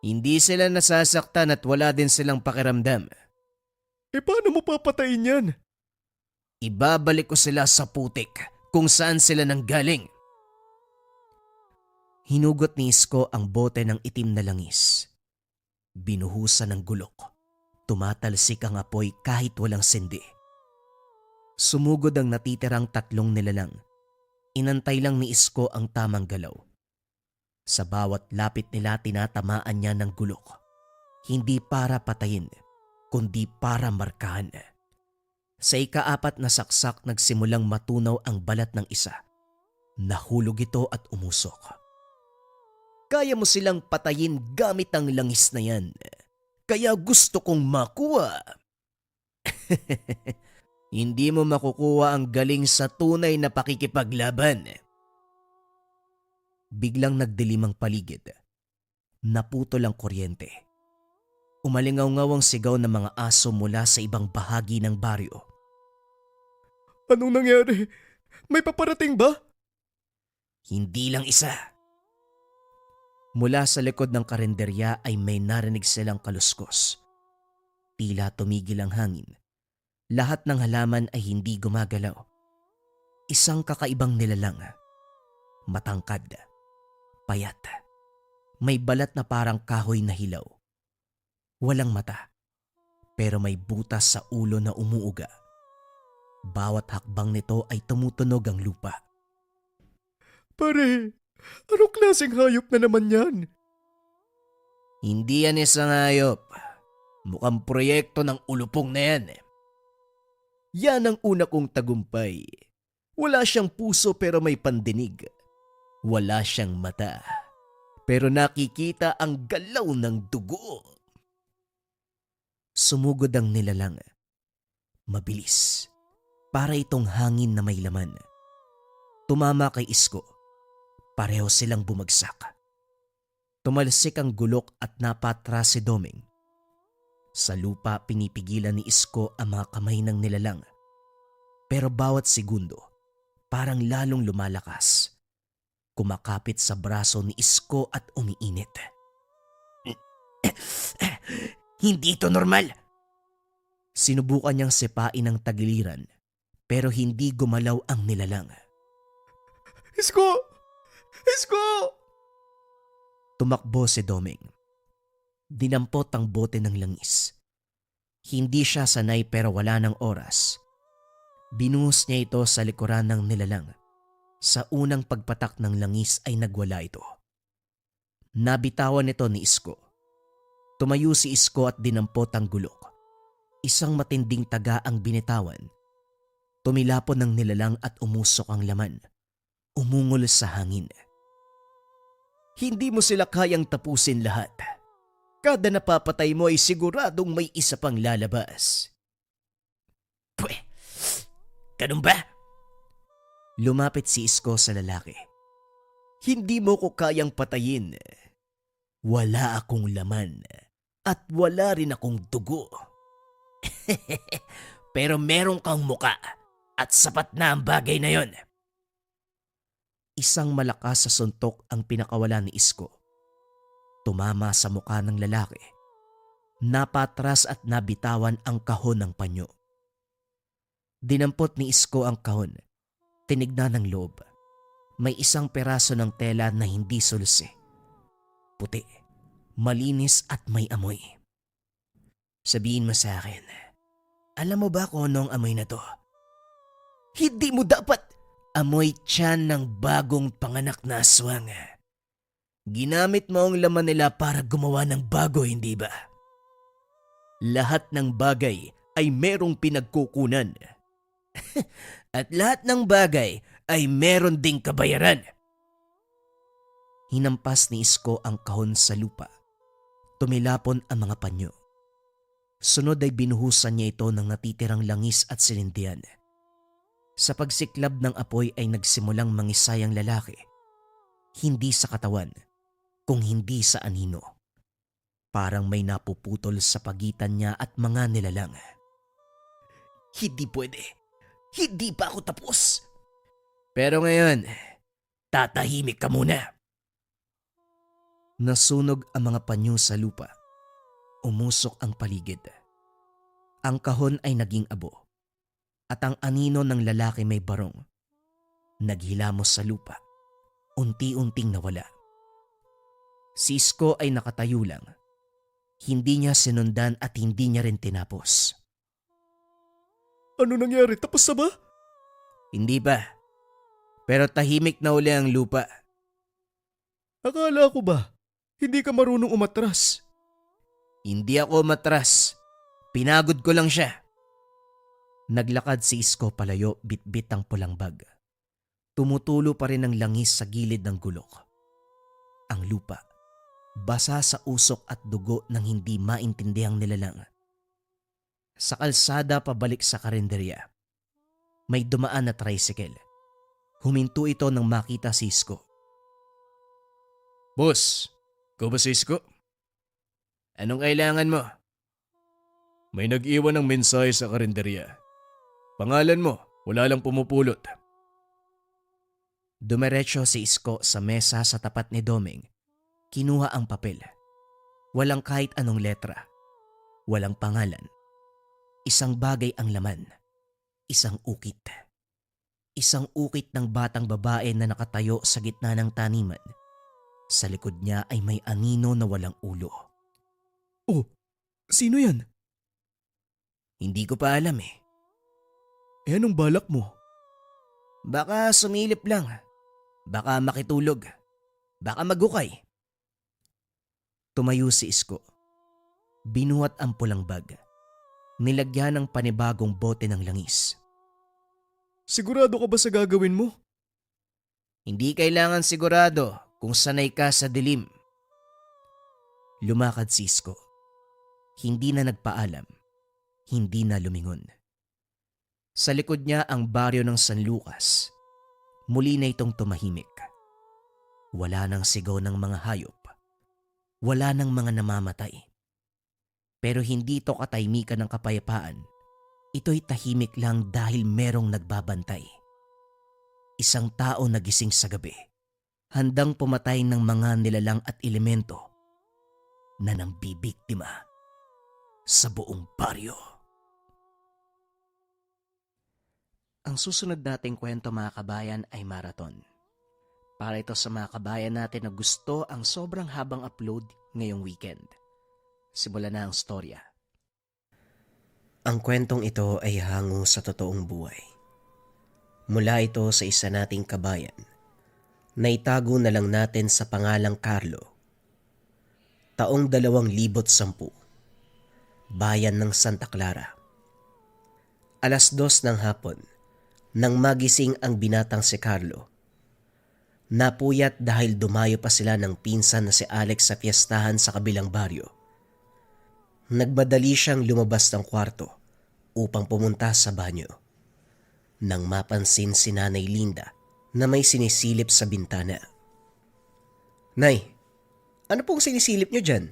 Hindi sila nasasaktan at wala din silang pakiramdam. Paano mo papatayin yan? Ibabalik ko sila sa putik kung saan sila nanggaling. Hinugot ni Isko ang bote ng itim na langis. Binuhusan ng gulok. Tumatalsik ang apoy kahit walang sindi. Sumugod ang natitirang 3 nilalang. Inantay lang ni Isko ang tamang galaw. Sa bawat lapit nila tinatamaan niya ng gulok. Hindi para patayin, kundi para markahan. Sa ika-4 na saksak nagsimulang matunaw ang balat ng isa. Nahulog ito at umusok. Kaya mo silang patayin gamit ang langis na yan. Kaya gusto kong makuha. Hindi mo makukuha ang galing sa tunay na pakikipaglaban. Biglang nagdilim ang paligid. Naputol ang kuryente. Umalingaw-ngaw ang sigaw ng mga aso mula sa ibang bahagi ng baryo. Anong nangyari? May paparating ba? Hindi lang isa. Mula sa likod ng karinderya ay may narinig silang kaluskos. Tila tumigil ang hangin. Lahat ng halaman ay hindi gumagalaw. Isang kakaibang nilalang. Matangkad. Payat. May balat na parang kahoy na hilaw. Walang mata. Pero may butas sa ulo na umuuga. Bawat hakbang nito ay tumutunog ang lupa. Pare, anong klaseng hayop na naman yan? Hindi yan isang hayop. Mukhang proyekto ng ulupong na yan. Yan ang una kong tagumpay. Wala siyang puso pero may pandinig. Wala siyang mata. Pero nakikita ang galaw ng dugo. Sumugod ang nilalang. Mabilis. Para itong hangin na may laman. Tumama kay Isko. Pareho silang bumagsak. Tumalsik ang gulok at napatras si Doming. Sa lupa pinipigilan ni Isko ang mga kamay ng nilalang. Pero bawat segundo, parang lalong lumalakas. Kumakapit sa braso ni Isko at umiinit. Hindi ito normal. Sinubukan niyang sipain ang tagiliran pero hindi gumalaw ang nilalang. Isko! Isko! Tumakbo si Doming. Dinampot ang bote ng langis. Hindi siya sanay pero wala ng oras. Binuhos niya ito sa likuran ng nilalang. Sa unang pagpatak ng langis ay nagwala ito. Nabitawan ito ni Isko. Tumayo si Isko at dinampot ang gulok. Isang matinding taga ang binitawan. Tumilapon ng nilalang at umusok ang laman. Umungol sa hangin. Hindi mo sila kayang tapusin lahat. Kada napapatay mo ay siguradong may isa pang lalabas. Pwe, ganun ba? Lumapit si Isko sa lalaki. Hindi mo ko kayang patayin. Wala akong laman at wala rin akong dugo. Pero meron kang muka at sapat na ang bagay na yon. Isang malakas sa suntok ang pinakawala ni Isko. Tumama sa muka ng lalaki. Napatras at nabitawan ang kahon ng panyo. Dinampot ni Isko ang kahon. Tinignan ng loob. May isang peraso ng tela na hindi sulsi. Puti, malinis at may amoy. Sabihin mo sa akin, alam mo ba kung anong amoy na to? Hindi mo dapat amoy tiyan ng bagong panganak na aswang. Ginamit mo ang laman nila para gumawa ng bago, hindi ba? Lahat ng bagay ay merong pinagkukunan. At lahat ng bagay ay meron ding kabayaran. Hinampas ni Isko ang kahon sa lupa. Tumilapon ang mga panyo. Sunod ay binuhusan niya ito ng natitirang langis at sinindihan. Sa pagsiklab ng apoy ay nagsimulang mangisay ang lalaki. Hindi sa katawan, kung hindi sa anino. Parang may napuputol sa pagitan niya at mga nilalang. Hindi pwede. Hindi pa ako tapos. Pero ngayon, tatahimik ka muna. Nasunog ang mga panyo sa lupa. Umusok ang paligid. Ang kahon ay naging abo. At ang anino ng lalaki may barong. Naghilamos sa lupa. Unti-unting nawala. Si Isko ay nakatayo lang. Hindi niya sinundan at hindi niya rin tinapos. Ano nangyari? Tapos na ba? Hindi pa. Pero tahimik na uli ang lupa. Akala ko ba, hindi ka marunong umatras? Hindi ako matras. Pinagod ko lang siya. Naglakad si Isko palayo, bitbit ang pulang bag. Tumutulo pa rin ang langis sa gilid ng gulok. Ang lupa, basa sa usok at dugo ng hindi maintindihang nilalang. Sa kalsada pabalik sa karinderya, may dumaan na tricycle. Huminto ito nang makita si Isko. Boss, ikaw ba si Isko? Anong kailangan mo? May nag-iwan ng mensahe sa karinderya. Pangalan mo, wala lang pumupulot. Dumiretso si Isko sa mesa sa tapat ni Doming. Kinuha ang papel. Walang kahit anong letra. Walang pangalan. Isang bagay ang laman. Isang ukit. Isang ukit ng batang babae na nakatayo sa gitna ng taniman. Sa likod niya ay may anino na walang ulo. Oh, sino yan? Hindi ko pa alam eh. Eh anong balak mo? Baka sumilip lang. Baka makitulog. Baka magukay. Tumayo si Isko. Binuhat ang pulang bag. Nilagyan ng panibagong bote ng langis. Sigurado ka ba sa gagawin mo? Hindi kailangan sigurado kung sanay ka sa dilim. Lumakad si Isko. Hindi na nagpaalam. Hindi na lumingon. Sa likod niya ang baryo ng San Lucas. Muli na itong tumahimik. Wala nang sigaw ng mga hayop. Wala nang mga namamatay. Pero hindi ito katahimikan ng kapayapaan. Ito'y tahimik lang dahil merong nagbabantay. Isang tao nagising sa gabi. Handang pumatay ng mga nilalang at elemento na nambibiktima sa buong baryo. Ang susunod nating kwento mga kabayan ay marathon. Para ito sa mga kabayan natin na gusto ang sobrang habang upload ngayong weekend. Simulan na ang storya. Ang kwentong ito ay hango sa totoong buhay. Mula ito sa isa nating kabayan na itago na lang natin sa pangalang Carlo. Taong 2010, Bayan ng Santa Clara. 2:00 ng hapon, nang magising ang binatang si Carlo. Napuyat dahil dumayo pa sila ng pinsan na si Alex sa piyestahan sa kabilang baryo. Nagmadali siyang lumabas ng kwarto upang pumunta sa banyo. Nang mapansin si Nanay Linda na may sinisilip sa bintana. "Nay, ano pong sinisilip niyo dyan?"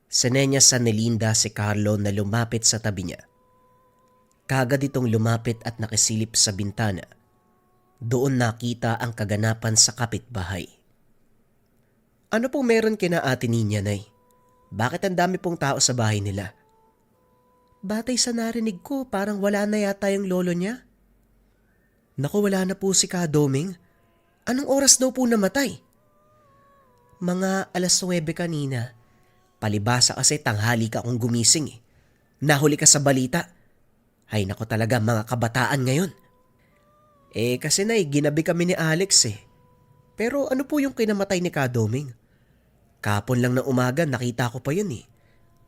Sinenyas ni Linda si Carlo na lumapit sa tabi niya. Kagad itong lumapit at nakisilip sa bintana. Doon nakita ang kaganapan sa kapitbahay. "Ano pong meron kina Ate Ninya, Nay? Bakit ang dami pong tao sa bahay nila?" "Batay sa narinig ko, parang wala na yata yung lolo niya." "Naku, wala na po si Kadoming. Anong oras daw po namatay?" "Mga 9:00 kanina. Palibasa kasi tanghali ka kung gumising eh. Nahuli ka sa balita. Ay nako talaga mga kabataan ngayon." Kasi Nay, ginabi kami ni Alex eh. Pero ano po yung kinamatay ni Kadoming? Kapon lang ng umaga nakita ko pa yun eh.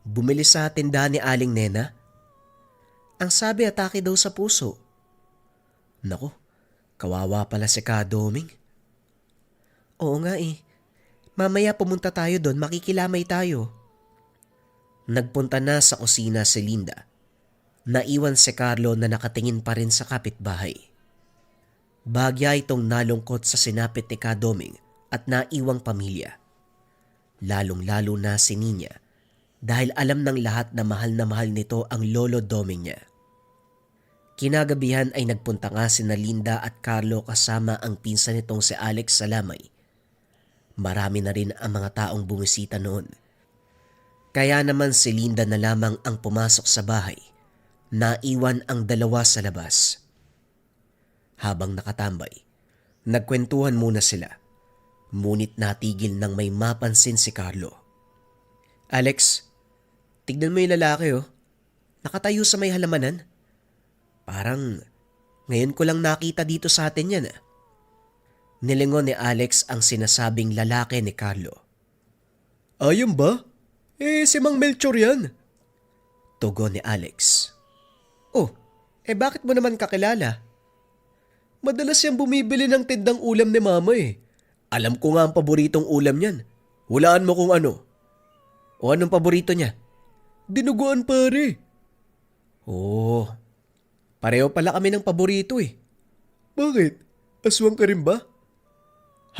Bumili sa tindahan ni Aling Nena. Ang sabi atake daw sa puso." "Naku, kawawa pala si Kadoming." "Oo nga eh. Mamaya pumunta tayo doon, makikilamay tayo." Nagpunta na sa kusina si Linda. Naiwan si Carlo na nakatingin pa rin sa kapitbahay. Bahagya itong nalungkot sa sinapit ni Kadoming at naiwang pamilya. Lalong-lalo na si Ninya dahil alam ng lahat na mahal nito ang lolo Doming niya. Kinagabihan ay nagpunta nga sina Linda at Carlo kasama ang pinsan nitong si Alex sa lamay. Marami na rin ang mga taong bumisita noon. Kaya naman si Linda na lamang ang pumasok sa bahay. Naiwan ang dalawa sa labas. Habang nakatambay, nagkwentuhan muna sila. Ngunit natigil nang may mapansin si Carlo. "Alex, tignan mo yung lalaki oh. Nakatayo sa may halamanan. Parang ngayon ko lang nakita dito sa atin yan ah." Nilingon ni Alex ang sinasabing lalaki ni Carlo. "Ayun ba? Si Mang Melchor yan." Tugon ni Alex. "Oh, bakit mo naman kakilala?" "Madalas yan bumibili ng tindang ulam ni Mama eh. Alam ko nga ang paboritong ulam niyan. Hulaan mo kung ano." "O anong paborito niya?" "Dinuguan pare." "Oh, pareho pala kami ng paborito eh." "Bakit? Aswang ka rin ba?"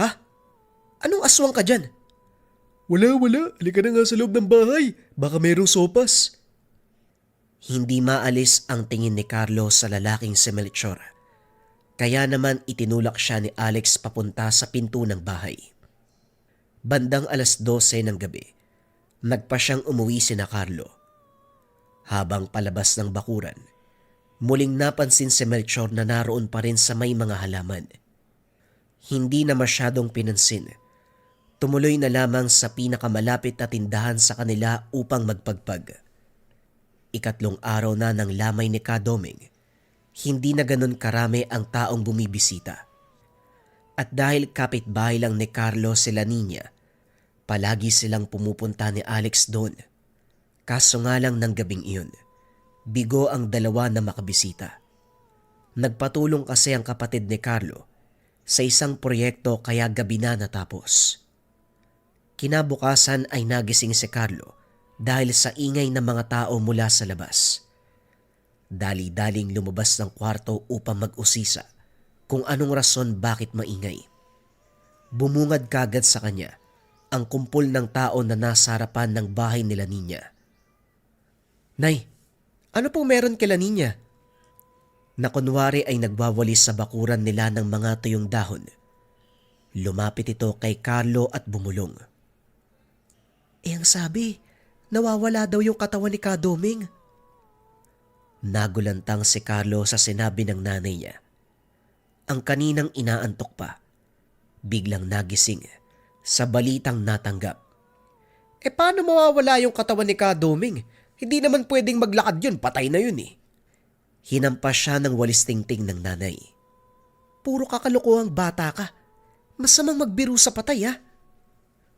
"Ha? Anong aswang ka dyan?" Wala. Halika na nga sa loob ng bahay. Baka mayroong sopas." Hindi maalis ang tingin ni Carlo sa lalaking si Melchor. Kaya naman itinulak siya ni Alex papunta sa pinto ng bahay. Bandang 12:00 ng gabi, nagpa siyang umuwi sina Carlo. Habang palabas ng bakuran, muling napansin si Melchor na naroon pa rin sa may mga halaman. Hindi na masyadong pinansin. Tumuloy na lamang sa pinakamalapit na tindahan sa kanila upang magpagpag. 3 araw na ng lamay ni Kadoming. Hindi na ganun karami ang taong bumibisita. At dahil kapitbahay lang ni Carlo sila Ninya, palagi silang pumupunta ni Alex doon. Kaso nga lang ng gabing iyon, bigo ang dalawa na makabisita. Nagpatulong kasi ang kapatid ni Carlo sa isang proyekto kaya gabi na natapos. Kinabukasan ay nagising si Carlo dahil sa ingay ng mga tao mula sa labas. Dali-daling lumabas ng kwarto upang mag-usisa kung anong rason bakit maingay. Bumungad kagad sa kanya ang kumpol ng tao na nasa harapan ng bahay nila Ninya. "Nay, ano pong meron kila Ninya?" Na kunwari ay nagwawalis sa bakuran nila ng mga tuyong dahon. Lumapit ito kay Carlo at bumulong. Ang sabi, nawawala daw yung katawan ni Kadoming." Nagulantang si Carlo sa sinabi ng nanay niya. Ang kaninang inaantok pa, biglang nagising sa balitang natanggap. Paano mawawala yung katawan ni Kadoming? Hindi naman pwedeng maglakad yun, patay na yun eh. Hinampas siya ng walis tingting ng nanay. Puro kakalokohang bata ka. Masamang magbiro sa patay ha.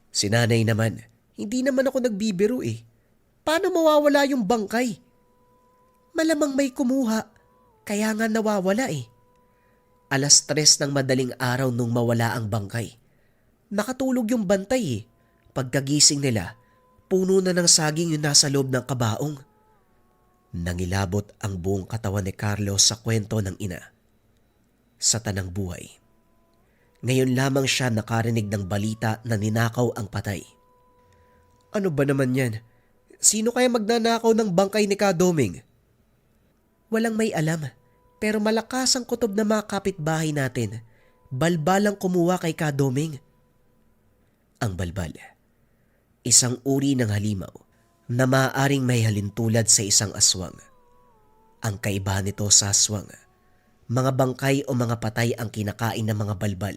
Si nanay naman, Hindi naman ako nagbibiro eh. Paano mawawala yung bangkay? Malamang may kumuha, kaya nga nawawala eh. 3:00 ng madaling araw nung mawala ang bangkay. Nakatulog yung bantay eh. Pagkagising nila, puno na ng saging yung nasa loob ng kabaong. Nangilabot ang buong katawan ni Carlo sa kwento ng ina. Sa tanang buhay. Ngayon lamang siya nakarinig ng balita na ninakaw ang patay. Ano ba naman yan? Sino kaya magnanakaw ng bangkay ni Kadoming? Walang may alam, pero malakas ang kutob na mga kapitbahay natin. Balbal ang kumuha kay Kadoming. Ang balbal, isang uri ng halimaw na maaaring may halintulad sa isang aswang. Ang kaibahan nito sa aswang, mga bangkay o mga patay ang kinakain ng mga balbal.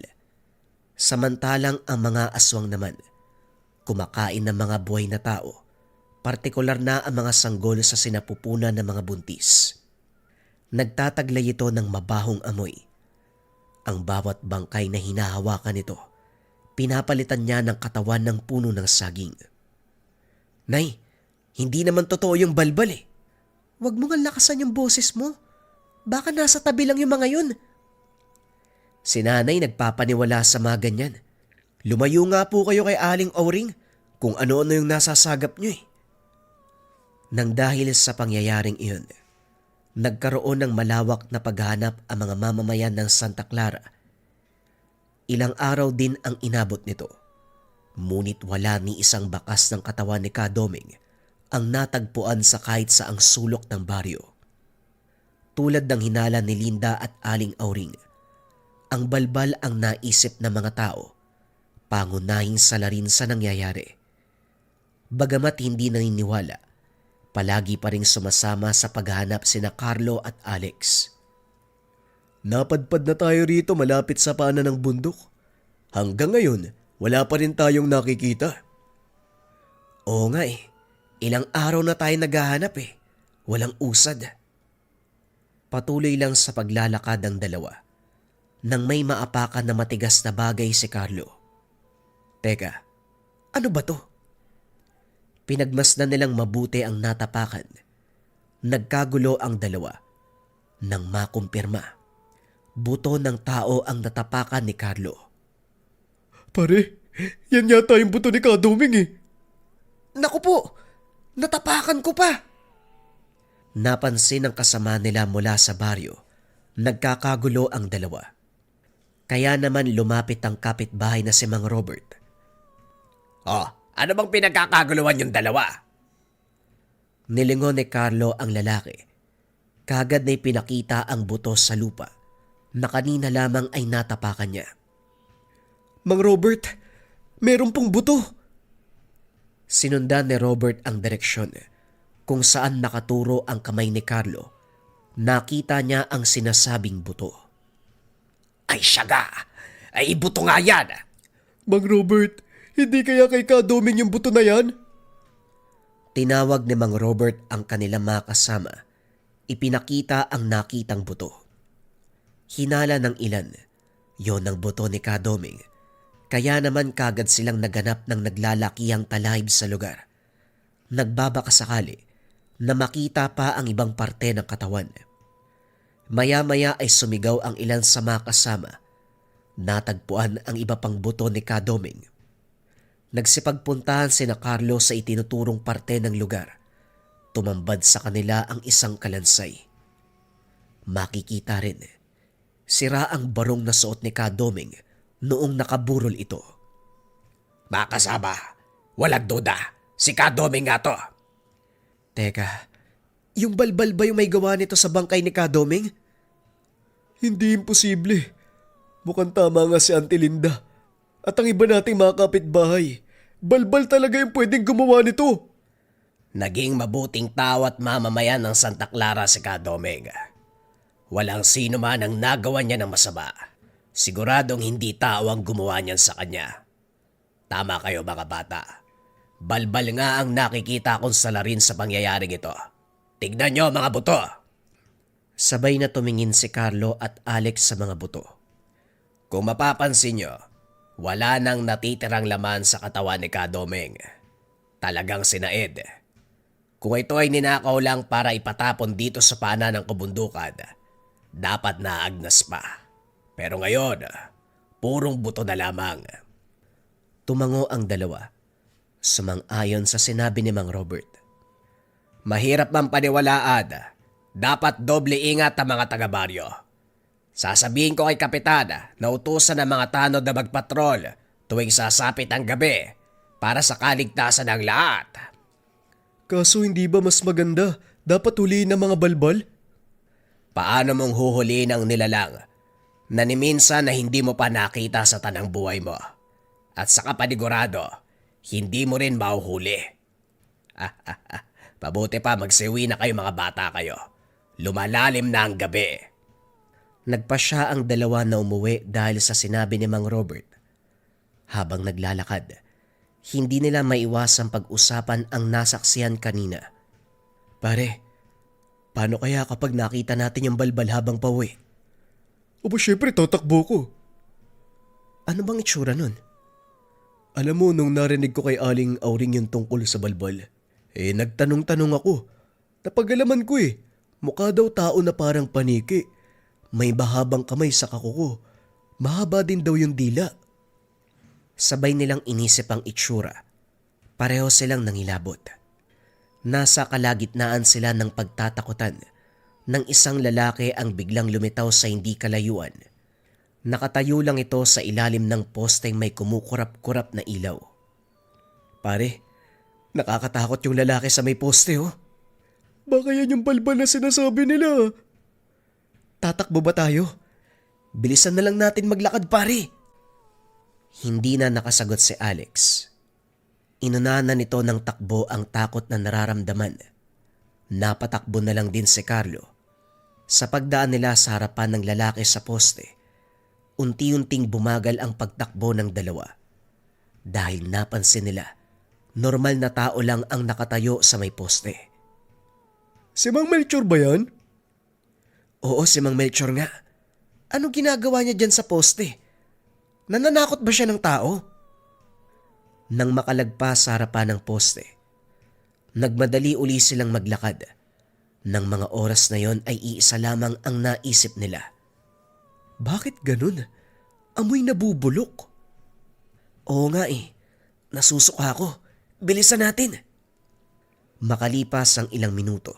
Samantalang ang mga aswang naman, kumakain ng mga buhay na tao, partikular na ang mga sanggol sa sinapupunan ng mga buntis. Nagtataglay ito ng mabahong amoy. Ang bawat bangkay na hinahawakan nito, pinapalitan niya ng katawan ng puno ng saging. Nay, hindi naman totoo yung balbal eh. Huwag mo nga lakasan yung boses mo. Baka nasa tabi lang yung mga yun. Si nanay nagpapaniwala sa mga ganyan. Lumayo nga po kayo kay Aling Auring kung ano-ano yung nasasagap niyo eh. Nang dahil sa pangyayaring iyon, nagkaroon ng malawak na paghahanap ang mga mamamayan ng Santa Clara. Ilang araw din ang inabot nito. Ngunit wala ni isang bakas ng katawan ni Kadoming ang natagpuan sa kahit saang sulok ng baryo. Tulad ng hinala ni Linda at Aling Auring, ang balbal ang naisip ng mga tao, pangunahing salarin sa nangyayari. Bagamat hindi naniniwala, palagi pa ring sumasama sa paghahanap sina Carlo at Alex. Napadpad na tayo rito malapit sa paanan ng bundok. Hanggang ngayon, wala pa rin tayong nakikita. Oo nga eh, ilang araw na tayo naghahanap eh. Walang usad. Patuloy lang sa paglalakad ang dalawa nang may maapakan na matigas na bagay si Carlo. Teka, ano ba to? Pinagmasdan nilang mabuti ang natapakan. Nagkagulo ang dalawa nang makumpirma. Buto ng tao ang natapakan ni Carlo. Pare, yan yata yung buto ni Kadoming eh. Naku po, natapakan ko pa. Napansin ng kasama nila mula sa baryo. Nagkakagulo ang dalawa. Kaya naman lumapit ang kapitbahay na si Mang Robert. Oh, ano bang pinagkakaguluhan yung dalawa? Nilingon ni Carlo ang lalaki. Kagad na pinakita ang buto sa lupa na kanina lamang ay natapakan niya. Mang Robert, meron pong buto. Sinundan ni Robert ang direksyon kung saan nakaturo ang kamay ni Carlo. Nakita niya ang sinasabing buto. Ay siyaga! Ay buto nga yan! Mang Robert, hindi kaya kay Kadoming yung buto na yan? Tinawag ni Mang Robert ang kanilang mga kasama. Ipinakita ang nakitang buto. Hinala ng ilan, yon ang buto ni Kadoming. Kaya naman kagad silang naganap ng naglalakihang talahib sa lugar. Nagbabakasakali na makita pa ang ibang parte ng katawan. Maya-maya ay sumigaw ang ilan sa mga kasama. Natagpuan ang iba pang buto ni Kadoming. Nagsipagpuntahan sina Carlo sa itinuturong parte ng lugar. Tumambad sa kanila ang isang kalansay. Makikita rin, sira ang barong na suot ni Kadoming noong nakaburol ito. Mga kasama, walang duda. Si Kadoming nga to. Teka, yung balbal ba yung may gawa nito sa bangkay ni Kadoming? Hindi imposible. Mukhang tama nga si Auntie Linda. At ang iba nating mga kapitbahay. Balbal talaga yung pwedeng gumawa nito. Naging mabuting tao at mamamayan ng Santa Clara si Kadoming. Walang sino man ang nagawa niya ng masama. Siguradong hindi tao ang gumawa niyan sa kanya. Tama kayo mga bata. Balbal nga ang nakikita kong salarin sa pangyayaring ito. Tignan niyo mga buto. Sabay na tumingin si Carlo at Alex sa mga buto. Kung mapapansin niyo, wala nang natitirang laman sa katawan ni Kadoming. Talagang sinaid. Kung ito ay ninakaw lang para ipatapon dito sa pana ng kabundukan, dapat naagnas pa. Pero ngayon, purong buto na lamang. Tumango ang dalawa, sumang-ayon sa sinabi ni Mang Robert. Mahirap man paniwalaan. Dapat doble ingat ang mga taga-baryo. Sasabihin ko kay Kapitan na utusan ng mga tanod na magpatrol tuwing sasapit ang gabi para sa kaligtasan ng lahat. Kaso hindi ba mas maganda? Dapat huliin ng mga balbal? Paano mong huhuliin ang nilalang na ni minsan na hindi mo pa nakita sa tanang buhay mo? At sa kapanigurado, hindi mo rin mahuhuli. Pabuti pa magsiwi na kayo mga bata kayo. Lumalalim na ang gabi. Nagpasya ang dalawa na umuwi dahil sa sinabi ni Mang Robert. Habang naglalakad, hindi nila maiwasang pag-usapan ang nasaksihan kanina. Pare, paano kaya kapag nakita natin yung balbal habang pauwi? Opo, syempre tatakbo ko. Ano bang itsura nun? Alam mo, nung narinig ko kay Aling Auring yung tungkol sa balbal, nagtanong-tanong ako. Napagalaman ko mukha daw tao na parang paniki. May mahabang kamay sa kakuko. Mahaba din daw yung dila. Sabay nilang inisip ang itsura. Pareho silang nangilabot. Nasa kalagitnaan sila ng pagtatakutan nang isang lalaki ang biglang lumitaw sa hindi kalayuan. Nakatayo lang ito sa ilalim ng posteng may kumukurap-kurap na ilaw. Pare, nakakatakot yung lalaki sa may poste Baka yan yung balbal na sinasabi nila. Tatakbo ba tayo? Bilisan na lang natin maglakad, pare. Hindi na nakasagot si Alex. Inunahan nito ng takbo ang takot na nararamdaman. Napatakbo na lang din si Carlo. Sa pagdaan nila sa harapan ng lalaki sa poste, unti-unting bumagal ang pagtakbo ng dalawa. Dahil napansin nila, normal na tao lang ang nakatayo sa may poste. Si Mang Melchor ba yan? Oo, si Mang Melchor nga. Ano ginagawa niya dyan sa poste? Nananakot ba siya ng tao? Nang makalagpas sa harapan ng poste, nagmadali uli silang maglakad. Nang mga oras na yon ay iisa lamang ang naisip nila. Bakit ganun? Amoy nabubulok. Oo nga nasusuka ako. Bilisan natin. Makalipas ang ilang minuto,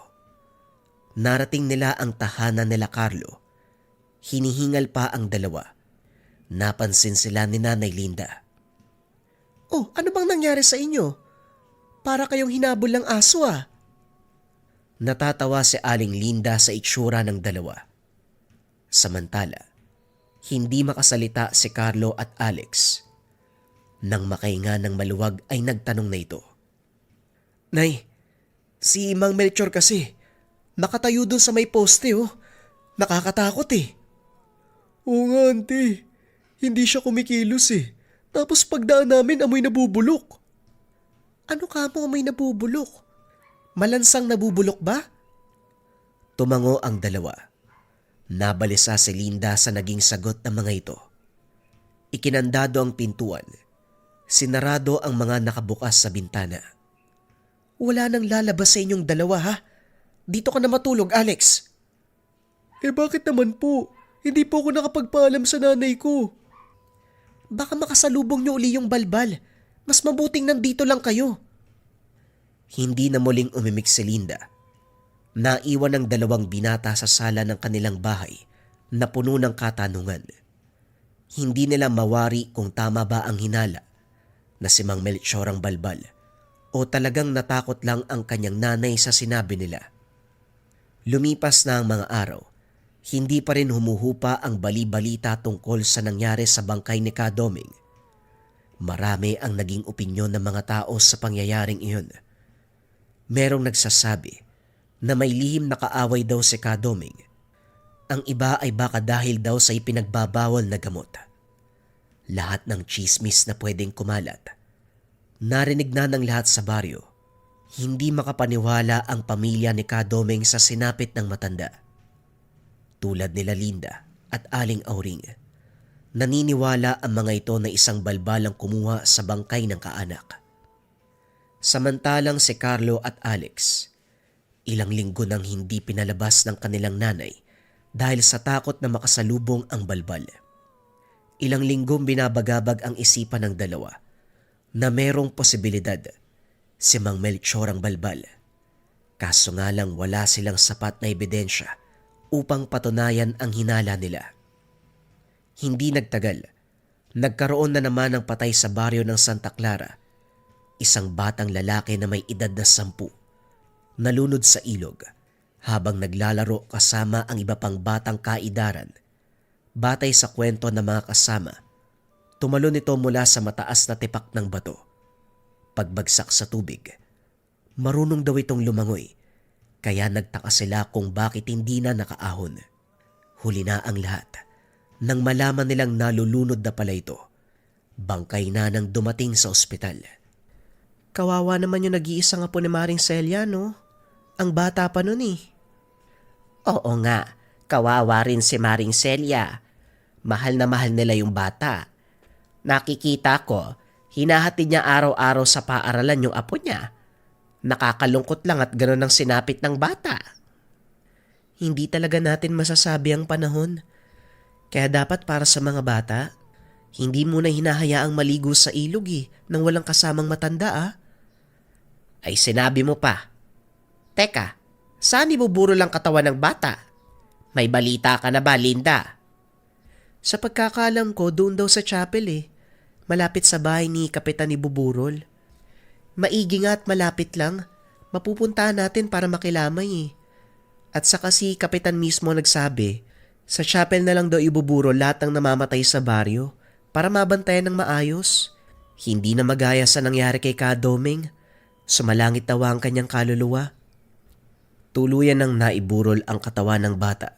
narating nila ang tahanan nila Carlo. Hinihingal pa ang dalawa. Napansin sila ni Nanay Linda. Oh, ano bang nangyari sa inyo? Para kayong hinabol ng aso Natatawa si Aling Linda sa itsura ng dalawa. Samantala, hindi makasalita si Carlo at Alex. Nang makahinga ng maluwag ay nagtanong na ito. Nay, si Mang Melchor kasi, nakatayo dun sa may poste Nakakatakot Oo nga, auntie. Hindi siya kumikilos Tapos pagdaan namin amoy nabubulok. Ano ka mo may nabubulok? Malansang nabubulok ba? Tumango ang dalawa. Nabalisa si Linda sa naging sagot ng mga ito. Ikinandado ang pintuan. Sinarado ang mga nakabukas sa bintana. Wala nang lalabas sa inyong dalawa Dito ka na matulog, Alex. Bakit naman po? Hindi po ako nakapagpaalam sa nanay ko. Baka makasalubong niyo uli yung balbal. Mas mabuting nandito lang kayo. Hindi na muling umimik si Linda. Naiwan ang dalawang binata sa sala ng kanilang bahay na puno ng katanungan. Hindi nila mawari kung tama ba ang hinala na si Mang Melchor ang balbal o talagang natakot lang ang kanyang nanay sa sinabi nila. Lumipas na ang mga araw, hindi pa rin humuhupa ang bali-balita tungkol sa nangyari sa bangkay ni Kadoming. Marami ang naging opinyon ng mga tao sa pangyayaring iyon. Merong nagsasabi na may lihim na kaaway daw si Kadoming. Ang iba ay baka dahil daw sa ipinagbabawal na gamot. Lahat ng chismis na pwedeng kumalat. Narinig na ng lahat sa baryo. Hindi makapaniwala ang pamilya ni Kadoming sa sinapit ng matanda. Tulad nila Linda at Aling Auring, naniniwala ang mga ito na isang balbalang kumuha sa bangkay ng kaanak. Samantalang si Carlo at Alex, ilang linggo nang hindi pinalabas ng kanilang nanay dahil sa takot na makasalubong ang balbal. Ilang linggong binabagabag ang isipan ng dalawa na merong posibilidad si Mang Melchor ang balbal. Kaso nga lang wala silang sapat na ebidensya upang patunayan ang hinala nila. Hindi nagtagal, nagkaroon na naman ng patay sa baryo ng Santa Clara, isang batang lalaki na may edad na 10, nalunod sa ilog habang naglalaro kasama ang iba pang batang kaedaran. Batay sa kwento ng mga kasama, tumalon ito mula sa mataas na tipak ng bato. Pagbagsak sa tubig, marunong daw itong lumangoy, kaya nagtaka sila kung bakit hindi na nakaahon. Huli na ang lahat nang malaman nilang nalulunod na pala ito. Bangkay na nang dumating sa ospital. Kawawa naman yung nag-iisang apo ni Maring Celia, no? Ang bata pa nun eh. Oo nga, kawawa rin si Maring Celia. Mahal na mahal nila yung bata. Nakikita ko, hinahatid niya araw-araw sa paaralan yung apo niya. Nakakalungkot lang at gano'n ang sinapit ng bata. Hindi talaga natin masasabi ang panahon. Kaya dapat para sa mga bata, hindi muna hinahayaang maligo sa ilog nang walang kasamang matanda Ay sinabi mo pa. Teka, saan ibuburo lang katawan ng bata? May balita ka na ba, Linda? Sa pagkakalam ko, doon daw sa chapel malapit sa bahay ni Kapitan Ibuburol. Maigi nga at malapit lang. Mapupuntahan natin para makilamay At saka si Kapitan mismo nagsabi, sa chapel na lang daw ibuburo lahat ng namamatay sa baryo para mabantayan ng maayos. Hindi na magaya sa nangyari kay Kadoming. Sumalangit daw ang kanyang kaluluwa. Tuluyan nang naiburol ang katawan ng bata.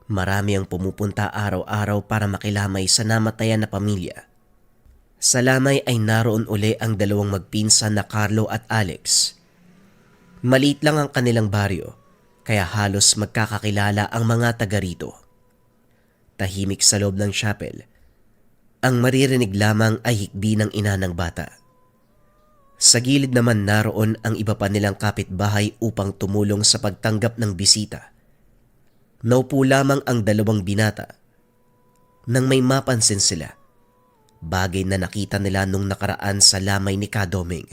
Marami ang pumupunta araw-araw para makilamay sa namatayan na pamilya. Sa lamay ay naroon uli ang dalawang magpinsan na Carlo at Alex. Maliit lang ang kanilang baryo, kaya halos magkakakilala ang mga taga rito. Tahimik sa loob ng chapel. Ang maririnig lamang ay hikbi ng ina ng bata. Sa gilid naman naroon ang iba pa nilang kapitbahay upang tumulong sa pagtanggap ng bisita. Naupo lamang ang dalawang binata. Nang may mapansin sila, bagay na nakita nila nung nakaraan sa lamay ni Kadoming.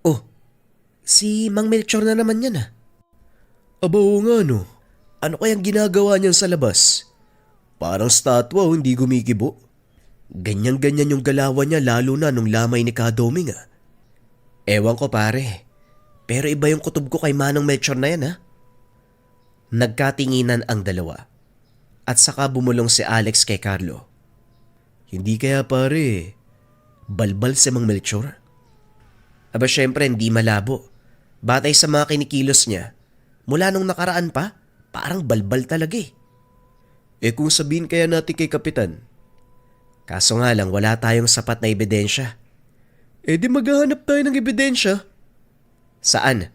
Oh, si Mang Melchor na naman yan Aba oo nga no. Ano kayang ginagawa niyan sa labas? Parang statwa hindi gumigibo. Ganyan-ganyan yung galawan niya lalo na nung lamay ni Kadoming Ewan ko pare, pero iba yung kutob ko kay Manong Melchor na yan Nagkatinginan ang dalawa at saka bumulong si Alex kay Carlo. Hindi kaya pare, balbal si Mang Melchor? Aba syempre hindi malabo. Batay sa mga kinikilos niya, mula nung nakaraan pa, parang balbal talaga Kung sabihin kaya natin kay Kapitan? Kaso nga lang wala tayong sapat na ebidensya. Di maghahanap tayo ng ebidensya. Saan?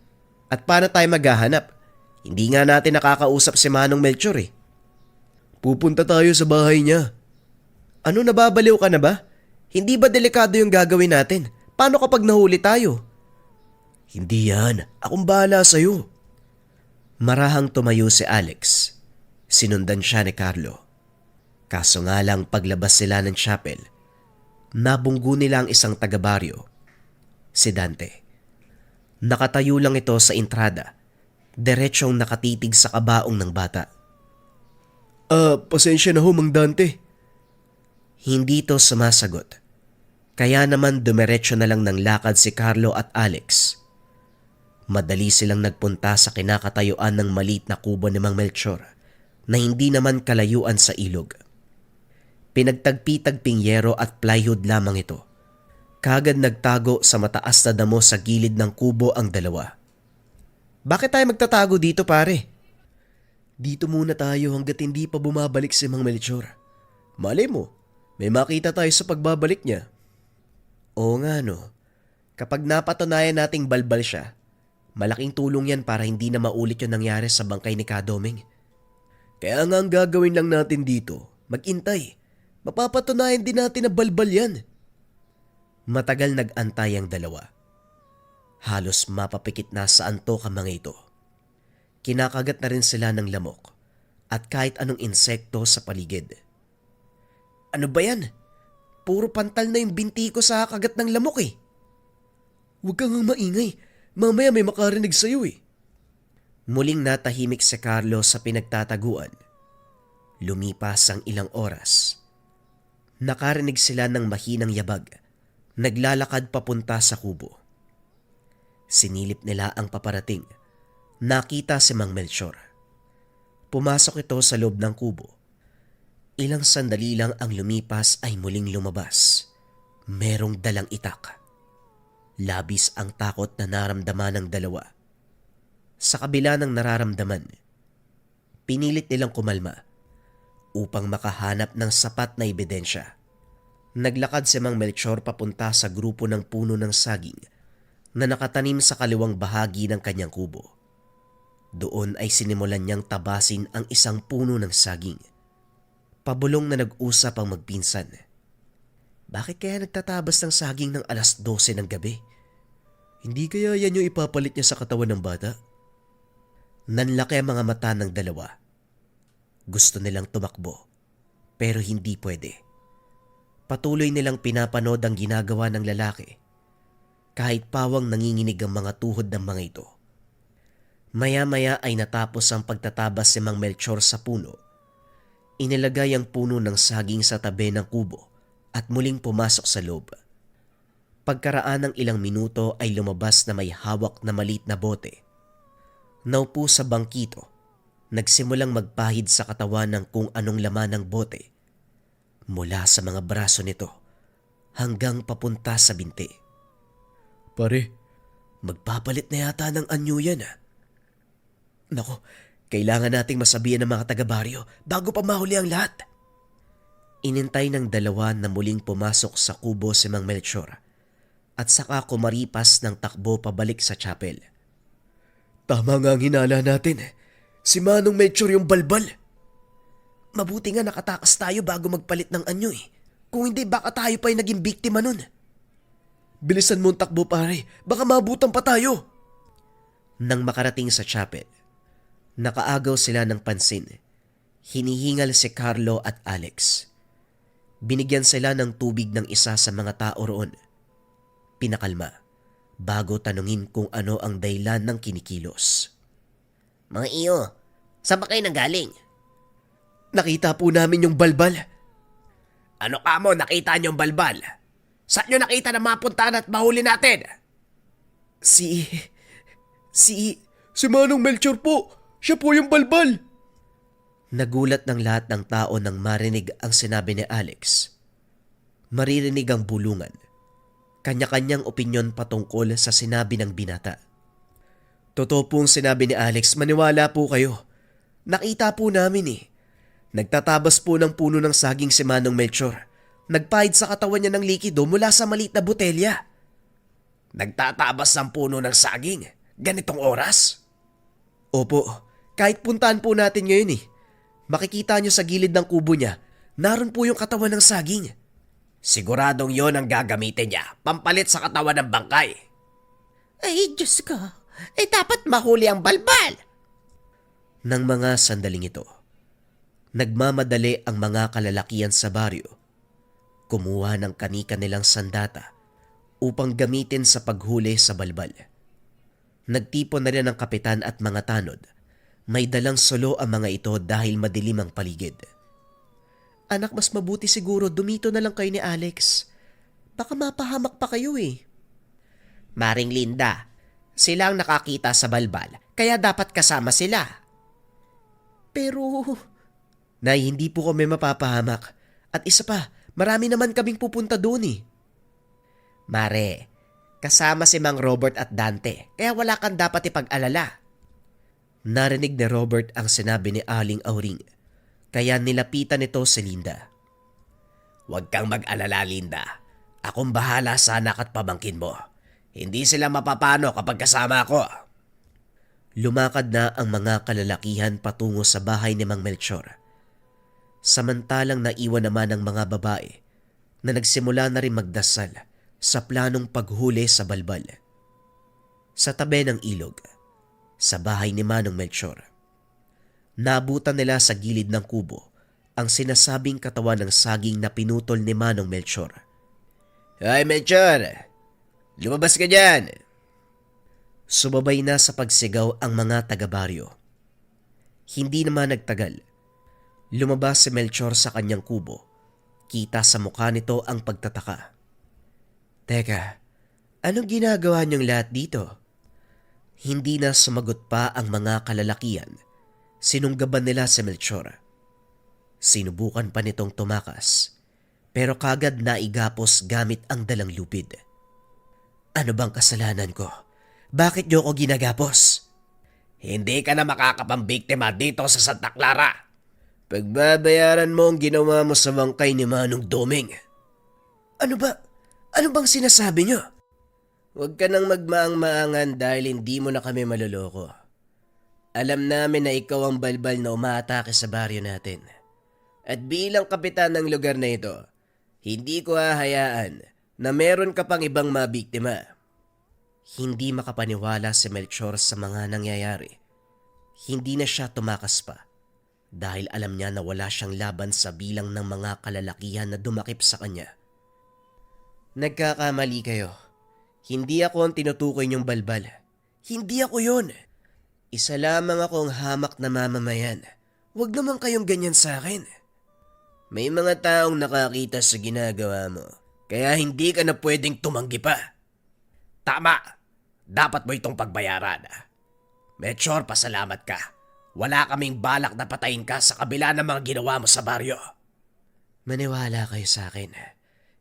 At paano tayo maghahanap? Hindi nga natin nakakausap si Manong Melchor Pupunta tayo sa bahay niya. Ano, nababaliw ka na ba? Hindi ba delikado yung gagawin natin? Paano kapag nahuli tayo? Hindi yan. Akong bahala sa'yo. Marahang tumayo si Alex. Sinundan siya ni Carlo. Kaso nga lang paglabas sila ng chapel, nabunggo nila ang isang taga-baryo, si Dante. Nakatayo lang ito sa entrada, diretsyong nakatitig sa kabaong ng bata. Pasensya na ho, Mang Dante. Hindi ito sumasagot. Kaya naman dumiretso na lang ng lakad si Carlo at Alex. Madali silang nagpunta sa kinakatayuan ng maliit na kubo ni Mang Melchor na hindi naman kalayuan sa ilog. Pinagtagpi-tagping yero at plywood lamang ito. Kagad nagtago sa mataas na damo sa gilid ng kubo ang dalawa. Bakit tayo magtatago dito pare? Dito muna tayo hanggat hindi pa bumabalik si Mang Melchor. Malay mo, may makita tayo sa pagbabalik niya. Oo nga no. Kapag napatunayan nating balbal siya, malaking tulong yan para hindi na maulit yung nangyari sa bangkay ni Kadoming. Kaya nga ang gagawin lang natin dito, mag-intay. Mapapatunayan din natin na balbal yan. Matagal nag-antay ang dalawa. Halos mapapikit na sa antok ang mga ito. Kinakagat na rin sila ng lamok at kahit anong insekto sa paligid. Ano ba yan? Puro pantal na yung binti ko sa kagat ng lamok eh. Huwag kang maingay. Mamaya may makarinig sa'yo eh. Muling natahimik si Carlo sa pinagtataguan. Lumipas ang ilang oras. Nakarinig sila ng mahinang yabag. Naglalakad papunta sa kubo. Sinilip nila ang paparating. Nakita si Mang Melchor. Pumasok ito sa loob ng kubo. Ilang sandali lang ang lumipas ay muling lumabas. Merong dalang itak. Labis ang takot na naramdaman ng dalawa. Sa kabila ng nararamdaman, pinilit nilang kumalma upang makahanap ng sapat na ebidensya. Naglakad si Mang Melchor papunta sa grupo ng puno ng saging na nakatanim sa kaliwang bahagi ng kanyang kubo. Doon ay sinimulan niyang tabasin ang isang puno ng saging. Pabulong na nag-usap ang magpinsan. Bakit kaya nagtatabas ng saging ng 12:00 ng gabi? Hindi kaya yan yung ipapalit niya sa katawan ng bata? Nanlaki ang mga mata ng dalawa. Gusto nilang tumakbo, pero hindi pwede. Patuloy nilang pinapanood ang ginagawa ng lalaki, kahit pawang nanginginig ang mga tuhod ng mga ito. Maya-maya ay natapos ang pagtatabas si Mang Melchor sa puno. Inilagay ang puno ng saging sa tabi ng kubo at muling pumasok sa loob. Pagkaraan ng ilang minuto ay lumabas na may hawak na maliit na bote. Naupo sa bangkito, nagsimulang magpahid sa katawan ng kung anong laman ng bote. Mula sa mga braso nito hanggang papunta sa binti. Pare, Magpapalit na yata ng anyo yan ah. Nako, kailangan nating masabihan ng mga taga-baryo bago pa mahuli ang lahat. Inintay ng dalawa na muling pumasok sa kubo si Mang Melchor at saka kumaripas ng takbo pabalik sa chapel. tama nga ang hinala natin. Si Manong Melchor yung balbal. Mabuti nga nakatakas tayo bago magpalit ng anyo eh. Kung hindi baka tayo pa yung naging biktima nun. Bilisan mo ang takbo pare, baka mabutan pa tayo. Nang makarating sa chapel, nakaagaw sila ng pansin. Hinihingal si Carlo at Alex. Binigyan sila ng tubig ng isa sa mga tao roon. Pinakalma bago tanungin kung ano ang dahilan ng kinikilos. Mga iyo, saan ba kayo nanggaling? Nakita po namin yung balbal. Ano ka mo, nakita niyong balbal? Saan niyo nakita na mapuntahan at mahuli natin? Si Manong Melchor po. Siya po yung balbal. Nagulat ng lahat ng tao nang marinig ang sinabi ni Alex. Maririnig ang bulungan. Kanya-kanyang opinyon patungkol sa sinabi ng binata. Totoo pong sinabi ni Alex, maniwala po kayo. Nakita po namin eh. Nagtatabas po ng puno ng saging si Manong Melchor. Nagpahid sa katawan niya ng likido mula sa maliit na botelya. Nagtatabas ng puno ng saging? Ganitong oras? Opo, kahit puntahan po natin ngayon eh. Makikita niyo sa gilid ng kubo niya, naroon po yung katawan ng saging. Siguradong yon ang gagamitin niya, pampalit sa katawan ng bangkay. Ay, Diyos ko. Dapat mahuli ang balbal. Nang mga sandaling ito, nagmamadali ang mga kalalakihan sa baryo. Kumuha ng kani-kanilang sandata upang gamitin sa paghuli sa balbal. Nagtipon na rin ang kapitan at mga tanod. May dalang solo ang mga ito dahil madilim ang paligid. Anak, mas mabuti siguro dumito na lang kayo ni Alex. Baka mapahamak pa kayo eh. Maring Linda, sila ang nakakita sa balbal, kaya dapat kasama sila. Pero, Nay, hindi po kami mapapahamak. At isa pa, marami naman kaming pupunta doon eh. Mare, kasama si Mang Robert at Dante, kaya wala kang dapat ipag-alala. Narinig ni Robert ang sinabi ni Aling Auring, kaya nilapitan nito si Linda. Huwag kang mag-alala, Linda. Akong bahala sa anak at pamangkin mo. Hindi sila mapapano kapag kasama ako. Lumakad na ang mga kalalakihan patungo sa bahay ni Mang Melchor. Samantalang naiwan naman ang mga babae na nagsimula na rin magdasal sa planong paghuli sa balbal. Sa tabi ng ilog, sa bahay ni Manong Melchor, naabutan nila sa gilid ng kubo ang sinasabing katawan ng saging na pinutol ni Manong Melchor. Ay, Melchor! Lumabas ka dyan! Sumabay na sa pagsigaw ang mga taga-baryo. Hindi naman nagtagal. Lumabas si Melchor sa kanyang kubo. Kita sa mukha nito ang pagtataka. Teka, anong ginagawa niyong lahat dito? Hindi na sumagot pa ang mga kalalakian. Sinunggaban nila si Melchor. Sinubukan pa nitong tumakas, pero kagad naigapos gamit ang dalang lupid. Ano bang kasalanan ko? Bakit niyo ako ginagapos? Hindi ka na makakapambiktima dito sa Santa Clara. Pagbabayaran mo ang ginawa mo sa bangkay ni Manong Doming. Ano ba? Ano bang sinasabi niyo? Huwag ka nang magmaang-maangan dahil hindi mo na kami maloloko. Alam namin na ikaw ang balbal na umaatake sa baryo natin. At bilang kapitan ng lugar na ito, hindi ko hahayaan na meron ka pang ibang mabiktima. Hindi makapaniwala si Melchor sa mga nangyayari. Hindi na siya tumakas pa dahil alam niya na wala siyang laban sa bilang ng mga kalalakihan na dumakip sa kanya. Nagkakamali kayo. Hindi ako ang tinutukoy niyong balbal. Hindi ako yun. Isa lamang akong hamak na mamamayan. Huwag naman kayong ganyan sa akin. May mga taong nakakita sa ginagawa mo, kaya hindi ka na pwedeng tumanggi pa. Tama! Dapat mo itong pagbayaran. Melchor, pasalamat ka. Wala kaming balak na patayin ka sa kabila ng mga ginawa mo sa baryo. Maniwala kayo sa akin.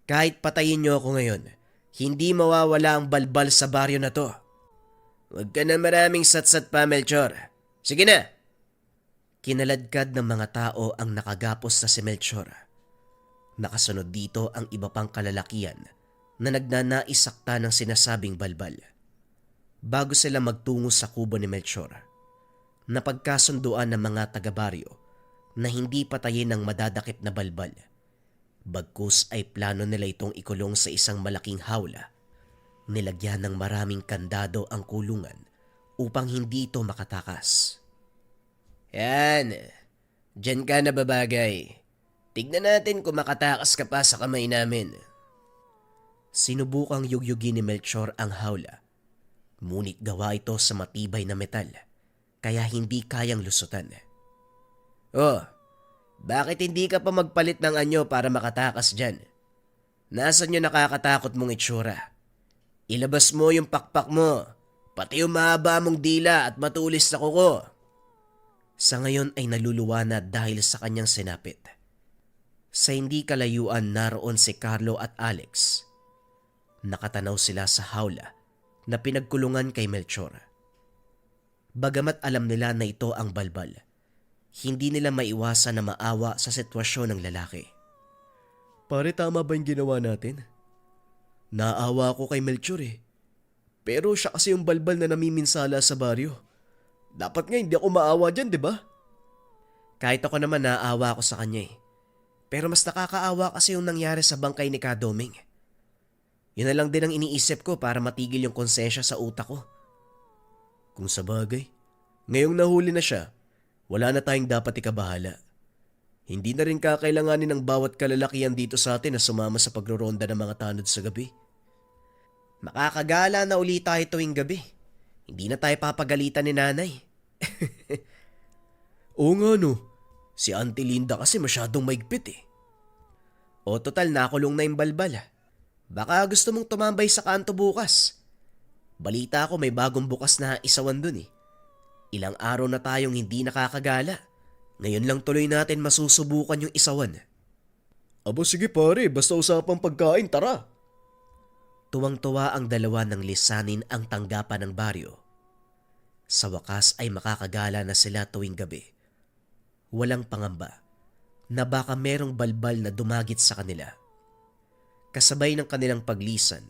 Kahit patayin niyo ako ngayon, hindi mawawala ang balbal sa baryo na to. Huwag ka na maraming satsat pa, Melchor. Sige na! Kinaladkad ng mga tao ang nakagapos na si Melchor. Nakasunod dito ang iba pang kalalakian na nagnanaisakta ng sinasabing balbal. Bago sila magtungo sa kubo ni Melchor, napagkasunduan ng mga taga-baryo na hindi patayin ng madadakip na balbal. Bagkus ay plano nila itong ikulong sa isang malaking hawla. Nilagyan ng maraming kandado ang kulungan upang hindi ito makatakas. Yan, dyan ka na babagay. Tignan natin kung makatakas ka pa sa kamay namin. Sinubukang yugyugin ni Melchor ang hawla. Ngunit gawa ito sa matibay na metal, kaya hindi kayang lusutan. Oh, bakit hindi ka pa magpalit ng anyo para makatakas dyan? Nasaan yung nakakatakot mong itsura? Ilabas mo yung pakpak mo, pati yung mahaba mong dila at matulis na kuko. Sa ngayon ay naluluwa na dahil sa kanyang sinapit. Sa hindi kalayuan naroon si Carlo at Alex. Nakatanaw sila sa hawla na pinagkulungan kay Melchor. Bagamat alam nila na ito ang balbal, hindi nila maiwasan na maawa sa sitwasyon ng lalaki. Pare, tama ba yung ginawa natin? Naawa ako kay Melchor eh. Pero siya kasi yung balbal na namiminsala sa baryo. Dapat nga hindi ako maawa dyan, di ba? Kahit ako naman naawa ako sa kanya eh. Pero mas nakakaawa kasi yung nangyari sa bangkay ni Kadoming. Yun na lang din ang iniisip ko para matigil yung konsensya sa utak ko. Kung sa bagay, ngayong nahuli na siya, wala na tayong dapat ikabahala. Hindi na rin kakailanganin ng bawat kalalakihan dito sa atin na sumama sa pagroronda ng mga tanod sa gabi. Makakagala na uli tayo tuwing gabi. Hindi na tayo papagalitan ni nanay. Oo nga no, si Auntie Linda kasi masyadong maigpit eh. O total, nakulong na yung balbal. Baka gusto mong tumambay sa kanto bukas. Balita ko may bagong bukas na isawan dun eh. Ilang araw na tayong hindi nakakagala. Ngayon lang tuloy natin masusubukan yung isawan. Abo sige pare, basta usapang pagkain, tara. Tuwang-tuwa ang dalawa nang lisanin ang tanggapan ng baryo. Sa wakas ay makakagala na sila tuwing gabi. Walang pangamba na baka merong balbal na dumagit sa kanila. Kasabay ng kanilang paglisan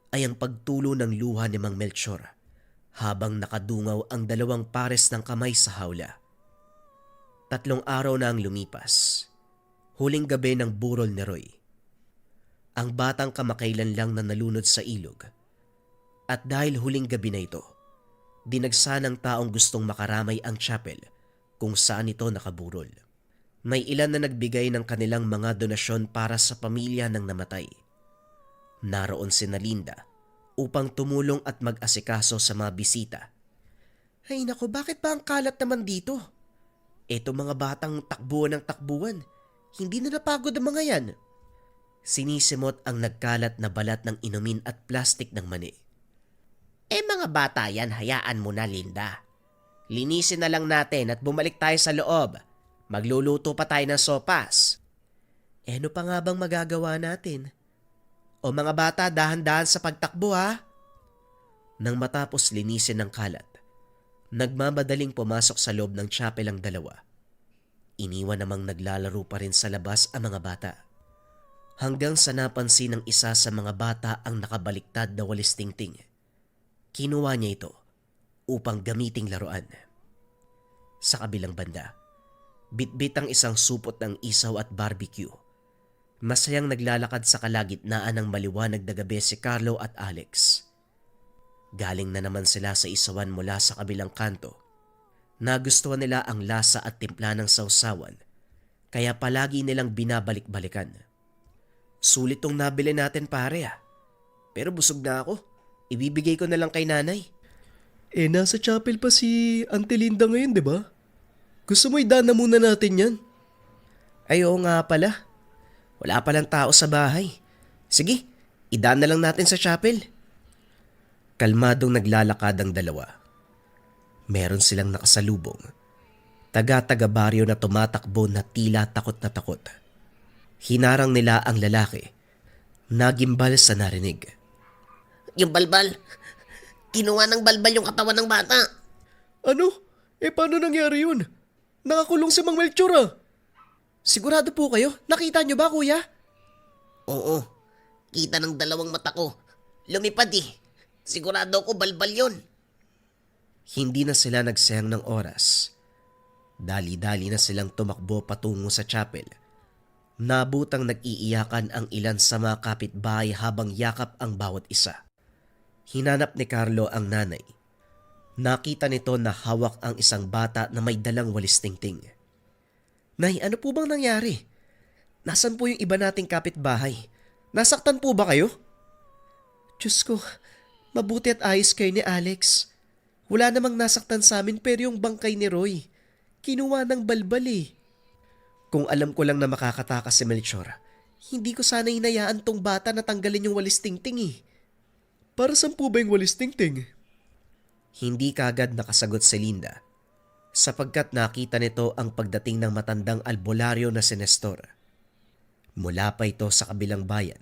ay ang pagtulo ng luha ni Mang Melchor habang nakadungaw ang dalawang pares ng kamay sa hawla. 3 araw na ang lumipas. Huling gabi ng burol ni Roy. Ang batang kamakailan lang na nalunod sa ilog. At dahil huling gabi na ito, Dinagsa ng taong gustong makaramay ang chapel kung saan ito nakaburol. May ilan na nagbigay ng kanilang mga donasyon para sa pamilya ng namatay. Naroon si Linda upang tumulong at mag-asikaso sa mga bisita. Ay nako, bakit ba ang kalat naman dito? Eto mga batang takbuhan ng takbuhan. Hindi na napagod ang mga yan. Sinisimot ang nagkalat na balat ng inumin at plastik ng mani. Mga bata yan, hayaan mo na, Linda. Linisin na lang natin at bumalik tayo sa loob. Magluluto pa tayo ng sopas. Ano pa nga bang magagawa natin? O mga bata, dahan-dahan sa pagtakbo ha? Nang matapos linisin ng kalat, nagmamadaling pumasok sa loob ng chapel ang dalawa. Iniwan namang naglalaro pa rin sa labas ang mga bata. Hanggang sa napansin ng isa sa mga bata ang nakabaliktad na walis tingting. Kinuha niya ito upang gamiting laruan. Sa kabilang banda, bitbit ang isang supot ng isaw at barbecue. Masayang naglalakad sa kalagitnaan ng maliwanag na gabi si Carlo at Alex. Galing na naman sila sa isawan mula sa kabilang kanto. Nagustuhan nila ang lasa at timpla ng sausawan, kaya palagi nilang binabalik-balikan. Sulit tong nabili natin pare ah. Pero busog na ako. Ibibigay ko na lang kay nanay. Nasa chapel pa si Auntie Linda ngayon, di ba? Gusto mo idana muna natin yan? Ay oo nga pala. Wala palang tao sa bahay. Sige, idaan na lang natin sa chapel. Kalmadong naglalakad ang dalawa. Meron silang nakasalubong. Taga-baryo na tumatakbo na tila takot na takot. Hinarang nila ang lalaki. Nagimbal sa narinig. Yung balbal. Kinuha ng balbal yung katawan ng bata. Ano? Paano nangyari yun? Nakakulong si Mang Melchor ah. Sigurado po kayo? Nakita niyo ba kuya? Oo. Kita ng dalawang mata ko. Lumipad eh. Sigurado ko balbal yun. Hindi na sila nagsayang ng oras. Dali-dali na silang tumakbo patungo sa chapel. Nabutang nag-iiyakan ang ilan sa mga kapitbahay habang yakap ang bawat isa. Hinanap ni Carlo ang nanay. Nakita nito na hawak ang isang bata na may dalang walis tingting. Nay, ano po bang nangyari? Nasaan po yung iba nating kapitbahay? Nasaktan po ba kayo? Diyos ko, mabuti at ayos kayo ni Alex. Wala namang nasaktan sa amin pero yung bangkay ni Roy, kinuha ng balbal eh. Kung alam ko lang na makakatakas si Melchor, hindi ko sana hinayaan tong bata na tanggalin yung walis tingting eh. Para saan po ba yung walis tingting? Hindi kagad nakasagot si Linda sapagkat nakita nito ang pagdating ng matandang albularyo na si Nestor. Mula pa ito sa kabilang bayan,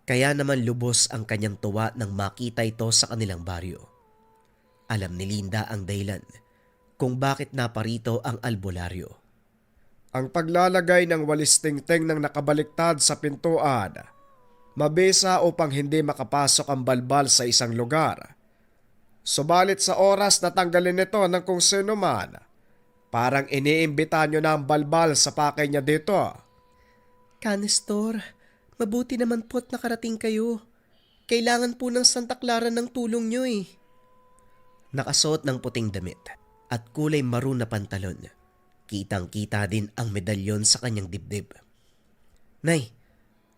kaya naman lubos ang kanyang tuwa nang makita ito sa kanilang baryo. Alam ni Linda ang dahilan kung bakit naparito ang albularyo. Ang paglalagay ng walis tingting ng nakabaliktad sa pintuan, mabisa upang hindi makapasok ang balbal sa isang lugar. Subalit sa oras na tanggalin nito ng kung sino man, parang iniimbita nyo na ang balbal sa pakay niya dito. Canestor, mabuti naman po't nakarating kayo. Kailangan po ng Santa Clara ng tulong nyo eh. Nakasuot ng puting damit at kulay maroon na pantalon. Kitang-kita din ang medalyon sa kanyang dibdib. Nay,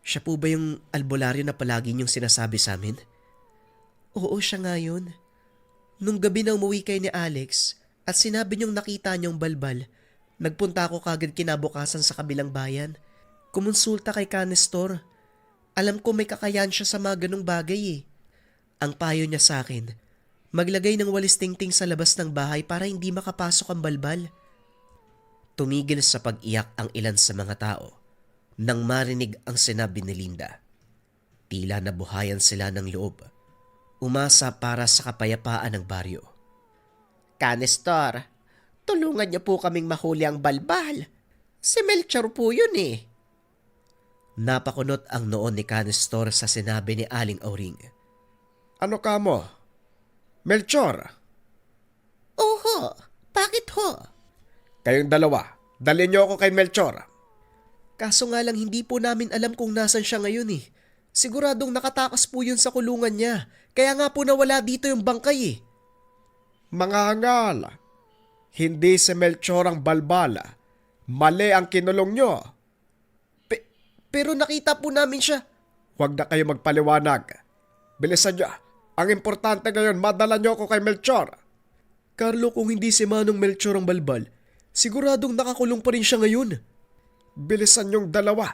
siya po ba yung albularyo na palagi niyong sinasabi sa amin? Oo, siya nga yun. Nung gabi na umuwi kayo ni Alex at sinabi niyong nakita niyong balbal, nagpunta ako kagad kinabukasan sa kabilang bayan. Kumonsulta kay Canestor. Alam ko may kakayahan siya sa mga ganong bagay eh. Ang payo niya sa akin, maglagay ng walis tingting sa labas ng bahay para hindi makapasok ang balbal. Tumigil sa pag-iyak ang ilan sa mga tao nang marinig ang sinabi ni Linda. Tila nabuhayan sila ng loob. Umasa para sa kapayapaan ng baryo. Canestor, tulungan niyo po kaming mahuli ang balbal. Si Melchor po yun eh. Napakunot ang noon ni Canestor sa sinabi ni Aling Auring. Ano ka mo? Melchor? Oho, bakit ho? Kayong dalawa, dalhin niyo ako kay Melchor. Kaso nga lang hindi po namin alam kung nasan siya ngayon eh. Siguradong nakatakas po yun sa kulungan niya. Kaya nga po nawala dito yung bangkay eh. Mangangal, hindi si Melchor ang balbal. Mali ang kinulong nyo. Pero nakita po namin siya. Huwag na kayo magpaliwanag. Bilisan nyo. Ang importante ngayon, madala nyo ako kay Melchor. Carlo, kung hindi si Manong Melchor ang balbal, siguradong nakakulong pa rin siya ngayon. Bilisan nyong dalawa.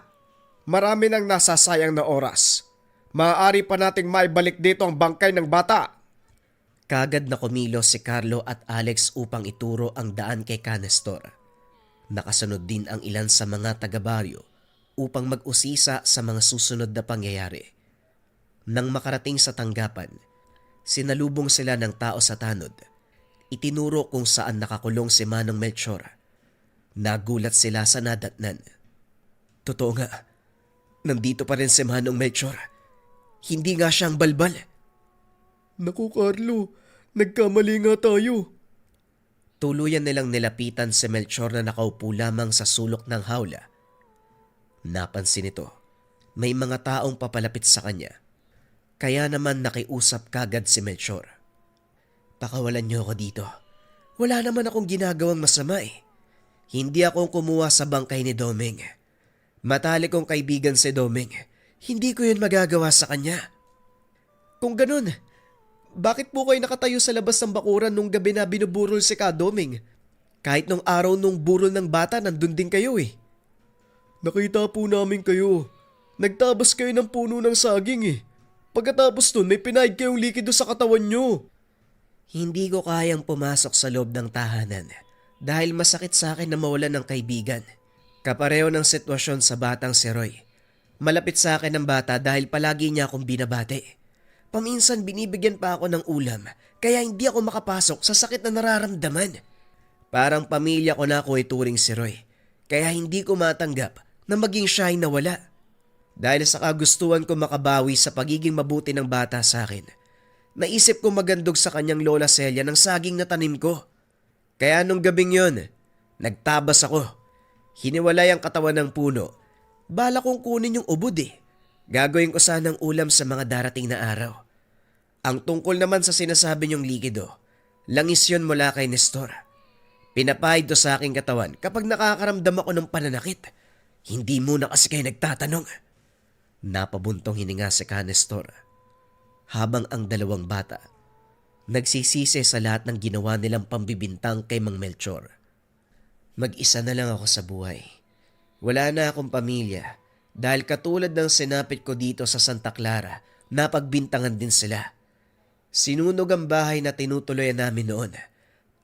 Marami nang nasasayang na oras. Maaari pa nating maibalik dito ang bangkay ng bata. Kagad na kumilos si Carlo at Alex upang ituro ang daan kay Canestor. Nakasunod din ang ilan sa mga taga-baryo upang mag-usisa sa mga susunod na pangyayari. Nang makarating sa tanggapan, sinalubong sila ng tao sa tanod. Itinuro kung saan nakakulong si Manong Melchor. Nagulat sila sa nadatnan. Totoo nga, nandito pa rin si Manong Melchor. Hindi nga siyang balbal. Naku Carlo, nagkamali nga tayo. Tuluyan nilang nilapitan si Melchor na nakaupo lamang sa sulok ng hawla. Napansin ito, may mga taong papalapit sa kanya. Kaya naman nakiusap kagad si Melchor. Pakawalan niyo ako dito. Wala naman akong ginagawang masama eh. Hindi akong kumuha sa bangkay ni Doming. Matalik kong kaibigan si Doming. Hindi ko yun magagawa sa kanya. Kung ganun, bakit po kayo nakatayo sa labas ng bakuran nung gabi na binuburol si Ka Doming? Kahit nung araw nung burol ng bata, nandun din kayo eh. Nakita po namin kayo. Nagtabas kayo ng puno ng saging eh. Pagkatapos nun, may pinahid kayong likido sa katawan nyo. Hindi ko kayang pumasok sa loob ng tahanan dahil masakit sa akin na mawalan ng kaibigan. Kapareho ng sitwasyon sa batang si Roy. Malapit sa akin ang bata dahil palagi niya akong binabati. Paminsan binibigyan pa ako ng ulam kaya hindi ako makapasok sa sakit na nararamdaman. Parang pamilya ko na ako ituring si Roy kaya hindi ko matanggap na maging siya ay nawala. Dahil sa kagustuhan ko makabawi sa pagiging mabuti ng bata sa akin, naisip ko magandog sa kanyang lola Celia ng saging na tanim ko. Kaya nung gabing yon, nagtabas ako. Hiniwalay ang katawan ng puno. Bala kong kunin yung ubod eh. Gagawin ko sanang ulam sa mga darating na araw. Ang tungkol naman sa sinasabi niyong likido, langis yun mula kay Nestor. Pinapahid to sa aking katawan kapag nakakaramdam ako ng pananakit. Hindi muna kasi kayo nagtatanong. Napabuntong hininga si Canestor. Habang ang dalawang bata, nagsisisi sa lahat ng ginawa nilang pambibintang kay Mang Melchor. Mag-isa na lang ako sa buhay. Wala na akong pamilya dahil katulad ng sinapit ko dito sa Santa Clara, napagbintangan din sila. Sinunog ang bahay na tinutuloyan namin noon.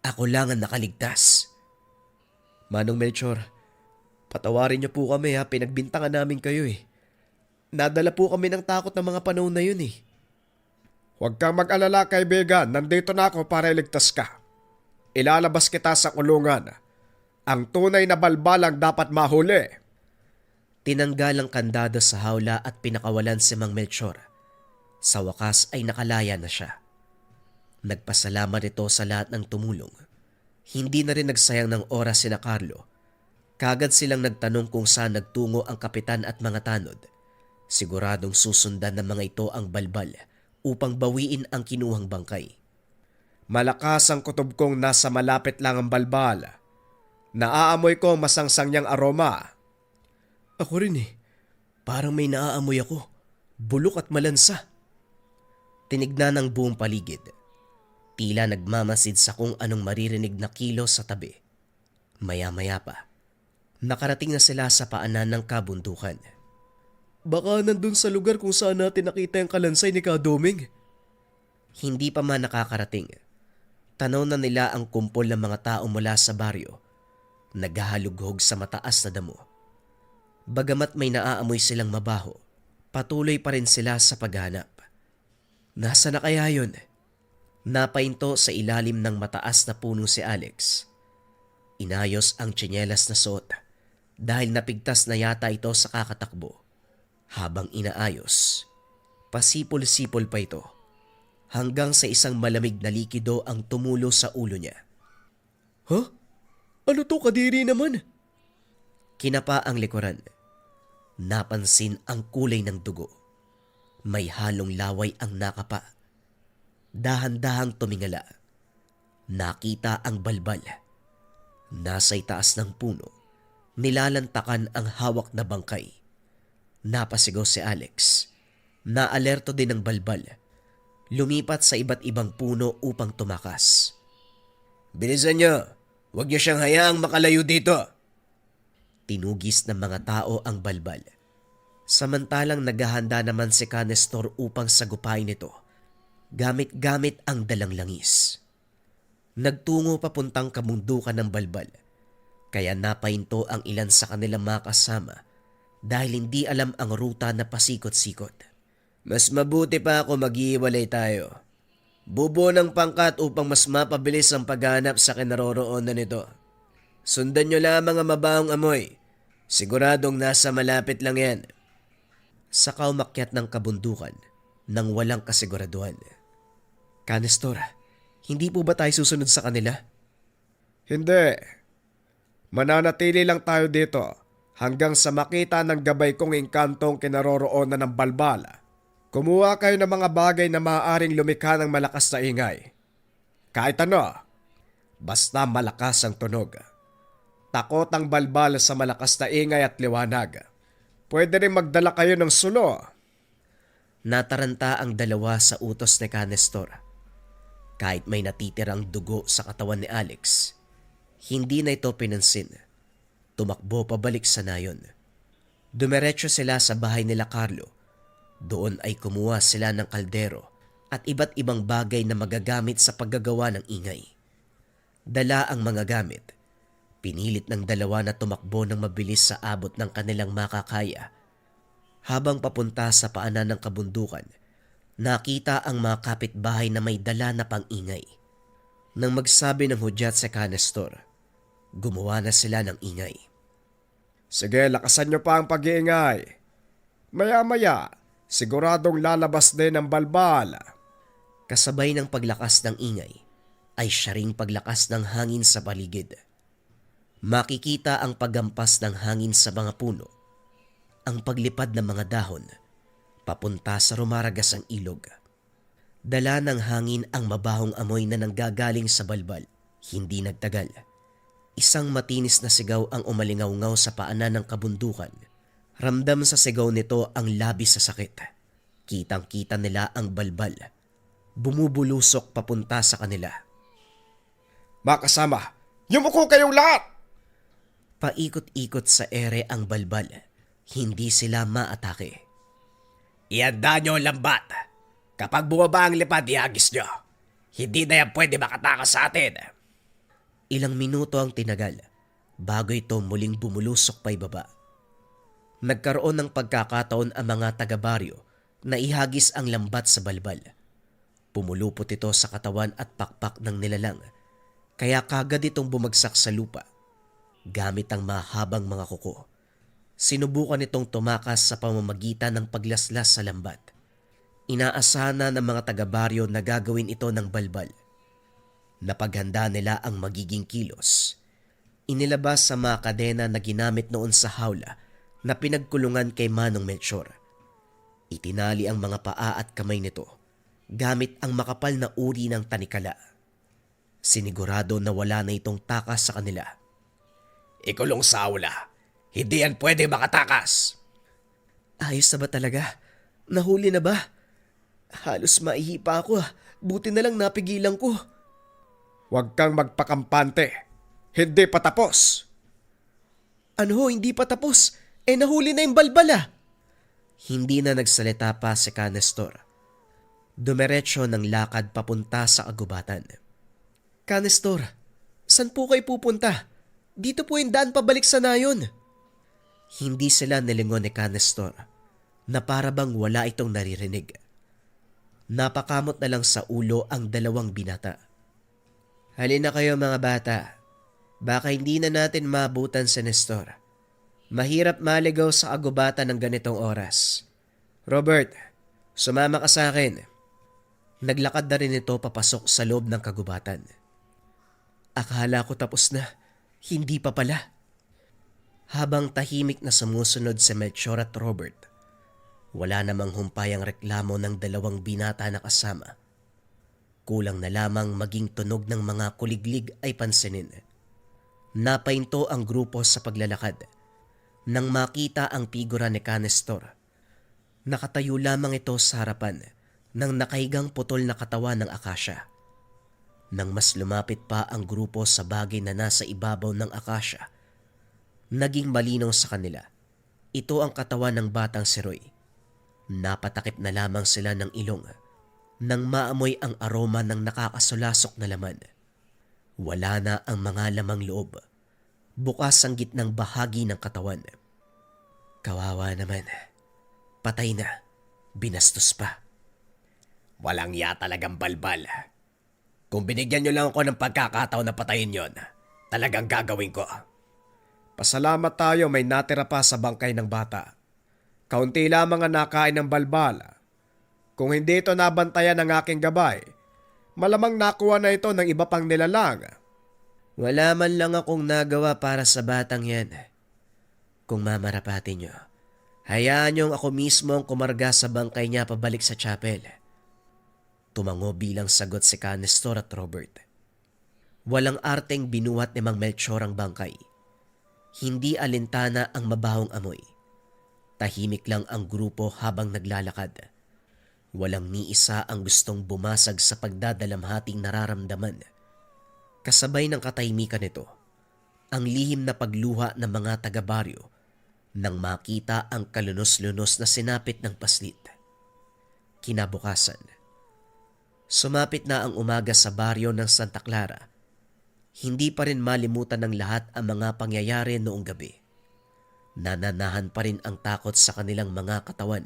Ako lang ang nakaligtas. Manong Melchor, patawarin niyo po kami ha, pinagbintangan namin kayo eh. Nadala po kami ng takot ng mga panahon na yun eh. Huwag kang mag-alala kaibigan, nandito na ako para iligtas ka. Ilalabas kita sa kulungan. Ang tunay na balbal ang dapat mahuli. Tinanggal ang kandado sa hawla at pinakawalan si Mang Melchor. Sa wakas ay nakalaya na siya. Nagpasalamat ito sa lahat ng tumulong. Hindi na rin nagsayang ng oras sina Carlo. Kagad silang nagtanong kung saan nagtungo ang kapitan at mga tanod. Siguradong susundan ng mga ito ang balbal upang bawiin ang kinuhang bangkay. Malakas ang kutob kong nasa malapit lang ang balbal. Naaamoy ko ang masangsang niyang aroma. Ako rin eh. Parang may naaamoy ako. Bulok at malansa. Tinignan ang buong paligid. Tila nagmamasid sa kung anong maririnig na kilos sa tabi. Maya-maya pa, nakarating na sila sa paanan ng kabundukan. Baka nandun sa lugar kung saan natin nakita yung kalansay ni Ka Doming. Hindi pa man nakakarating. Tanaw na nila ang kumpol ng mga tao mula sa baryo. Naghahalughog sa mataas na damo. Bagamat may naaamoy silang mabaho, patuloy pa rin sila sa paghanap. Nasa na kaya yun? Napainto sa ilalim ng mataas na puno si Alex. Inayos ang tsinelas na suot dahil napigtas na yata ito sa kakatakbo. Habang inaayos, pasipol-sipol pa ito hanggang sa isang malamig na likido ang tumulo sa ulo niya. Huh? Ano to, kadiri naman? Kinapa ang likuran. Napansin ang kulay ng dugo. May halong laway ang nakapa. Dahan-dahang tumingala. nakita ang balbal. Nasa itaas ng puno, nilalantakan ang hawak na bangkay. Napasigaw si Alex. Naalerto din ang balbal. Lumipat sa iba't ibang puno upang tumakas. Bilisan niyo! Huwag niyo siyang hayaang makalayo dito! Tinugis ng mga tao ang balbal. Samantalang naghahanda naman si Canestor upang sagupain ito, gamit-gamit ang dalang langis. Nagtungo papuntang kabundukan ng balbal, kaya napahinto ang ilan sa kanilang mga kasama dahil hindi alam ang ruta na pasikot-sikot. Mas mabuti pa ako maghihiwalay tayo. Bubuo ng pangkat upang mas mapabilis ang paghanap sa kinaroroonan nito. Sundan niyo lamang ang mabahong amoy. Siguradong nasa malapit lang yan. Saka umakyat ng kabundukan nang walang kasiguraduhan. Canestor, hindi po ba tayo susunod sa kanila? Hindi. Mananatili lang tayo dito hanggang sa makita ng gabay kong engkantong kinaroroonan ng balbal. Kumuha kayo ng mga bagay na maaaring lumikha ng malakas na ingay. Kahit ano, basta malakas ang tunog. Takot ang balbal sa malakas na ingay at liwanag. Pwede rin magdala kayo ng sulo. Nataranta ang dalawa sa utos ni Canestor. Kahit may natitirang dugo sa katawan ni Alex, hindi na ito pinansin. Tumakbo pabalik sa nayon. Dumiretso sila sa bahay nila Carlo. Doon ay kumuha sila ng kaldero at iba't ibang bagay na magagamit sa paggagawa ng ingay. Dala ang mga gamit. Pinilit ng dalawa na tumakbo ng mabilis sa abot ng kanilang makakaya. Habang papunta sa paanan ng kabundukan, nakita ang mga kapitbahay na may dala na pang-ingay. Nang magsabi ng hudyat sa Canestor, gumawa na sila ng ingay. Sige, lakasan nyo pa ang pag-iingay. Maya-maya, siguradong lalabas din ang balbal. Kasabay ng paglakas ng ingay, ay siya ring paglakas ng hangin sa paligid. Makikita ang paggampas ng hangin sa mga puno, ang paglipad ng mga dahon, papunta sa rumaragas ang ilog. Dala ng hangin ang mabahong amoy na nanggagaling sa balbal. Hindi nagtagal. Isang matinis na sigaw ang umalingaw-ngaw sa paanan ng kabundukan. Ramdam sa sigaw nito ang labis sa sakit. Kitang-kita nila ang balbal. Bumubulusok papunta sa kanila. Makasama, yumuko kayong lahat! Paikot-ikot sa ere ang balbal. Hindi sila maatake. Ihanda niyo ang lambat. Kapag bumaba ang lipad, ihagis niyo. Hindi na yan pwede makatakas sa atin. Ilang minuto ang tinagal bago ito muling bumulusok pa ibaba. Nagkaroon ng pagkakataon ang mga taga-baryo na ihagis ang lambat sa balbal. Pumulupot ito sa katawan at pakpak ng nilalang, kaya kagad itong bumagsak sa lupa. Gamit ang mahabang mga kuko, sinubukan itong tumakas sa pamamagitan ng paglaslas sa lambat. Inaasahan na ng mga taga-baryo na gagawin ito ng balbal. Napaghanda nila ang magiging kilos. Inilabas sa mga kadena na ginamit noon sa hawla na pinagkulungan kay Manong Melchor. Itinali ang mga paa at kamay nito gamit ang makapal na uri ng tanikala. Sinigurado na wala na itong takas sa kanila. Ikulong sa aula. Hindi yan pwede makatakas. Ayos na ba talaga? Nahuli na ba? Halos maihipa ako. Buti na lang napigilan ko. Huwag kang magpakampante. Hindi pa tapos. Ano ho, hindi pa tapos? Nahuli na yung balbala. Hindi na nagsalita pa si Canestor. Dumiretso ng lakad papunta sa kagubatan. Canestor, saan po kayo pupunta? Dito po yung daan pabalik sa nayon. Hindi sila nilingon ni Canestor na para bang wala itong naririnig. Napakamot na lang sa ulo ang dalawang binata. Halina kayo mga bata. Baka hindi na natin maabutan si Nestor. Mahirap maligaw sa agubatan ng ganitong oras. Robert, sumama ka sa akin. Naglakad na rin ito papasok sa loob ng kagubatan. Akala ko tapos na. Hindi pa pala. Habang tahimik na sumusunod si Melchor at Robert, wala namang humpay ang reklamo ng dalawang binata na kasama. Kulang na lamang maging tunog ng mga kuliglig ay pansinin. Napahinto ang grupo sa paglalakad nang makita ang figura ni Canestor. Nakatayo lamang ito sa harapan ng nakahigang putol na katawan ng akasya. Nang mas lumapit pa ang grupo sa bagay na nasa ibabaw ng akasya, naging malinaw sa kanila. Ito ang katawan ng batang si Roy. Napatakip na lamang sila ng ilong nang maamoy ang aroma ng nakakasulasok na laman. Wala na ang mga lamang loob. Bukas ang gitnang bahagi ng katawan. Kawawa naman. Patay na. Binastos pa. Walang ya talagang balbal. Kung binigyan nyo lang ako ng pagkakataon na patayin yon, talagang gagawin ko. Pasalamat tayo may natira pa sa bangkay ng bata. Kaunti lamang ang nakain ng balbal. Kung hindi ito nabantayan ng aking gabay, malamang nakuha na ito ng iba pang nilalang. Wala man lang akong nagawa para sa batang yan. Kung mamarapati nyo, hayaan niyong ako mismo ang kumarga sa bangkay niya pabalik sa chapel. Tumango bilang sagot si Canestor at Robert. Walang arteng binuhat ni Mang Melchor ang bangkay. Hindi alintana ang mabahong amoy. Tahimik lang ang grupo habang naglalakad. Walang ni isa ang gustong bumasag sa pagdadalamhating nararamdaman. Kasabay ng katahimikan nito, ang lihim na pagluha ng mga taga-baryo nang makita ang kalunos-lunos na sinapit ng paslit. Kinabukasan, sumapit na ang umaga sa baryo ng Santa Clara. Hindi pa rin malimutan ng lahat ang mga pangyayari noong gabi. Nananahan pa rin ang takot sa kanilang mga katawan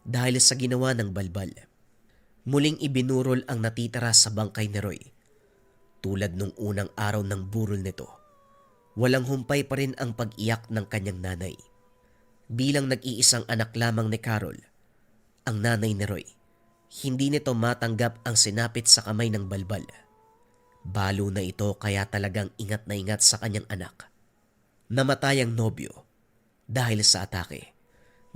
dahil sa ginawa ng balbal. Muling ibinurol ang natitira sa bangkay ni Roy. Tulad nung unang araw ng burol nito, walang humpay pa rin ang pag-iyak ng kanyang nanay. Bilang nag-iisang anak lamang ni Carol, ang nanay ni Roy, hindi nito matanggap ang sinapit sa kamay ng balbal. Balo na ito kaya talagang ingat na ingat sa kanyang anak. Namatay ang nobyo dahil sa atake.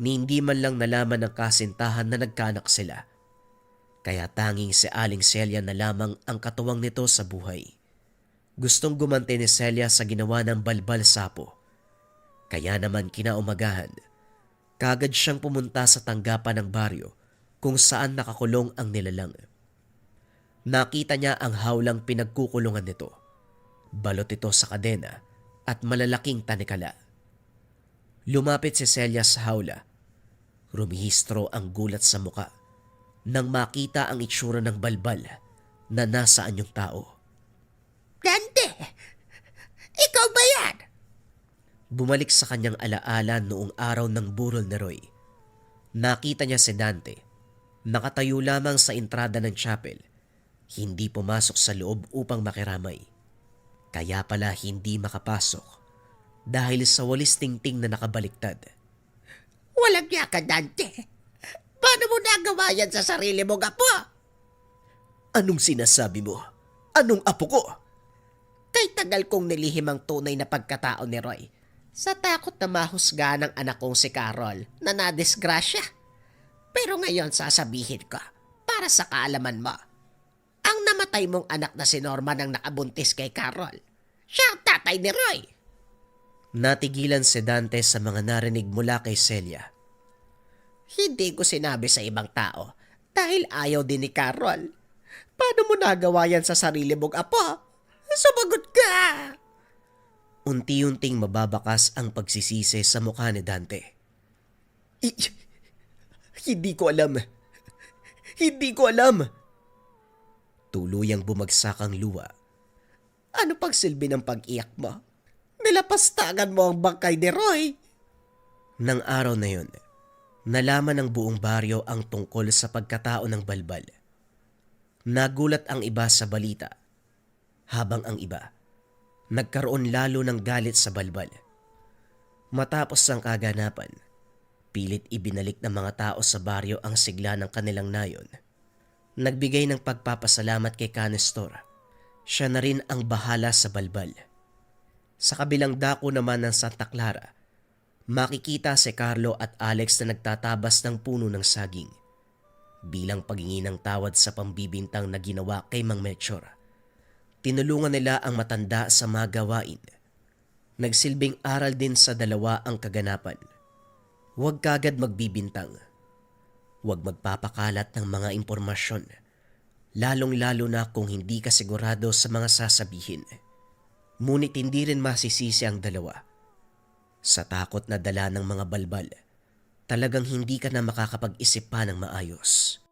Ni hindi man lang nalaman ng kasintahan na nagkaanak sila. Kaya tanging si Aling Celia na lamang ang katuwang nito sa buhay. Gustong gumanti ni Celia sa ginawa ng balbal sapo. Kaya naman kinaumagahan, kagad siyang pumunta sa tanggapan ng baryo kung saan nakakulong ang nilalang. Nakita niya ang hawlang pinagkukulungan nito. Balot ito sa kadena at malalaking tanikala. Lumapit si Celia sa hawla. Rumihistro ang gulat sa muka nang makita ang itsura ng balbal na nasa anyong tao. Dante! Ikaw ba yan? Bumalik sa kanyang alaala noong araw ng burol ni Roy. Nakita niya si Dante. Nakatayo lamang sa entrada ng chapel. Hindi pumasok sa loob upang makiramay. Kaya pala hindi makapasok dahil sa walis tingting na nakabaliktad. Walang niya ka, Dante. Paano mo nagawa yan sa sarili mong apo? Anong sinasabi mo? Anong apo ko? Kay tagal kong nilihim ang tunay na pagkatao ni Roy sa takot na mahusga ng anak kong si Carol na nadisgrasya. Pero ngayon sasabihin ko, para sa kaalaman mo, ang namatay mong anak na si Norman ang nakabuntis kay Carol. Siya ang tatay ni Roy. Natigilan si Dante sa mga narinig mula kay Celia. Hindi ko sinabi sa ibang tao dahil ayaw din ni Carol. Paano mo nagawa yan sa sarili mong apo? Sumagot ka! Unti-unting mababakas ang pagsisisi sa mukha ni Dante. Hindi ko alam. Hindi ko alam. Tuluyang bumagsak ang luha. Ano pang silbi ng pag-iyak mo? Nilapastangan mo ang bangkay ni Roy. Nang araw na yun, nalaman ng buong baryo ang tungkol sa pagkatao ng balbal. Nagulat ang iba sa balita, habang ang iba nagkaroon lalo ng galit sa balbal. Matapos ang kaganapan, pilit ibinalik ng mga tao sa baryo ang sigla ng kanilang nayon. Nagbigay ng pagpapasalamat kay Canestor. Siya na rin ang bahala sa balbal. Sa kabilang dako naman ng Santa Clara, makikita si Carlo at Alex na nagtatabas ng puno ng saging. Bilang paghingi ng tawad sa pambibintang na ginawa kay Mang Melchor, tinulungan nila ang matanda sa mga gawain. Nagsilbing aral din sa dalawa ang kaganapan. Huwag kagad magbibintang. Huwag magpapakalat ng mga impormasyon, lalong-lalo na kung hindi ka sigurado sa mga sasabihin. Ngunit hindi rin masisisi ang dalawa. Sa takot na dala ng mga balbal, talagang hindi ka na makakapag-isip pa ng maayos.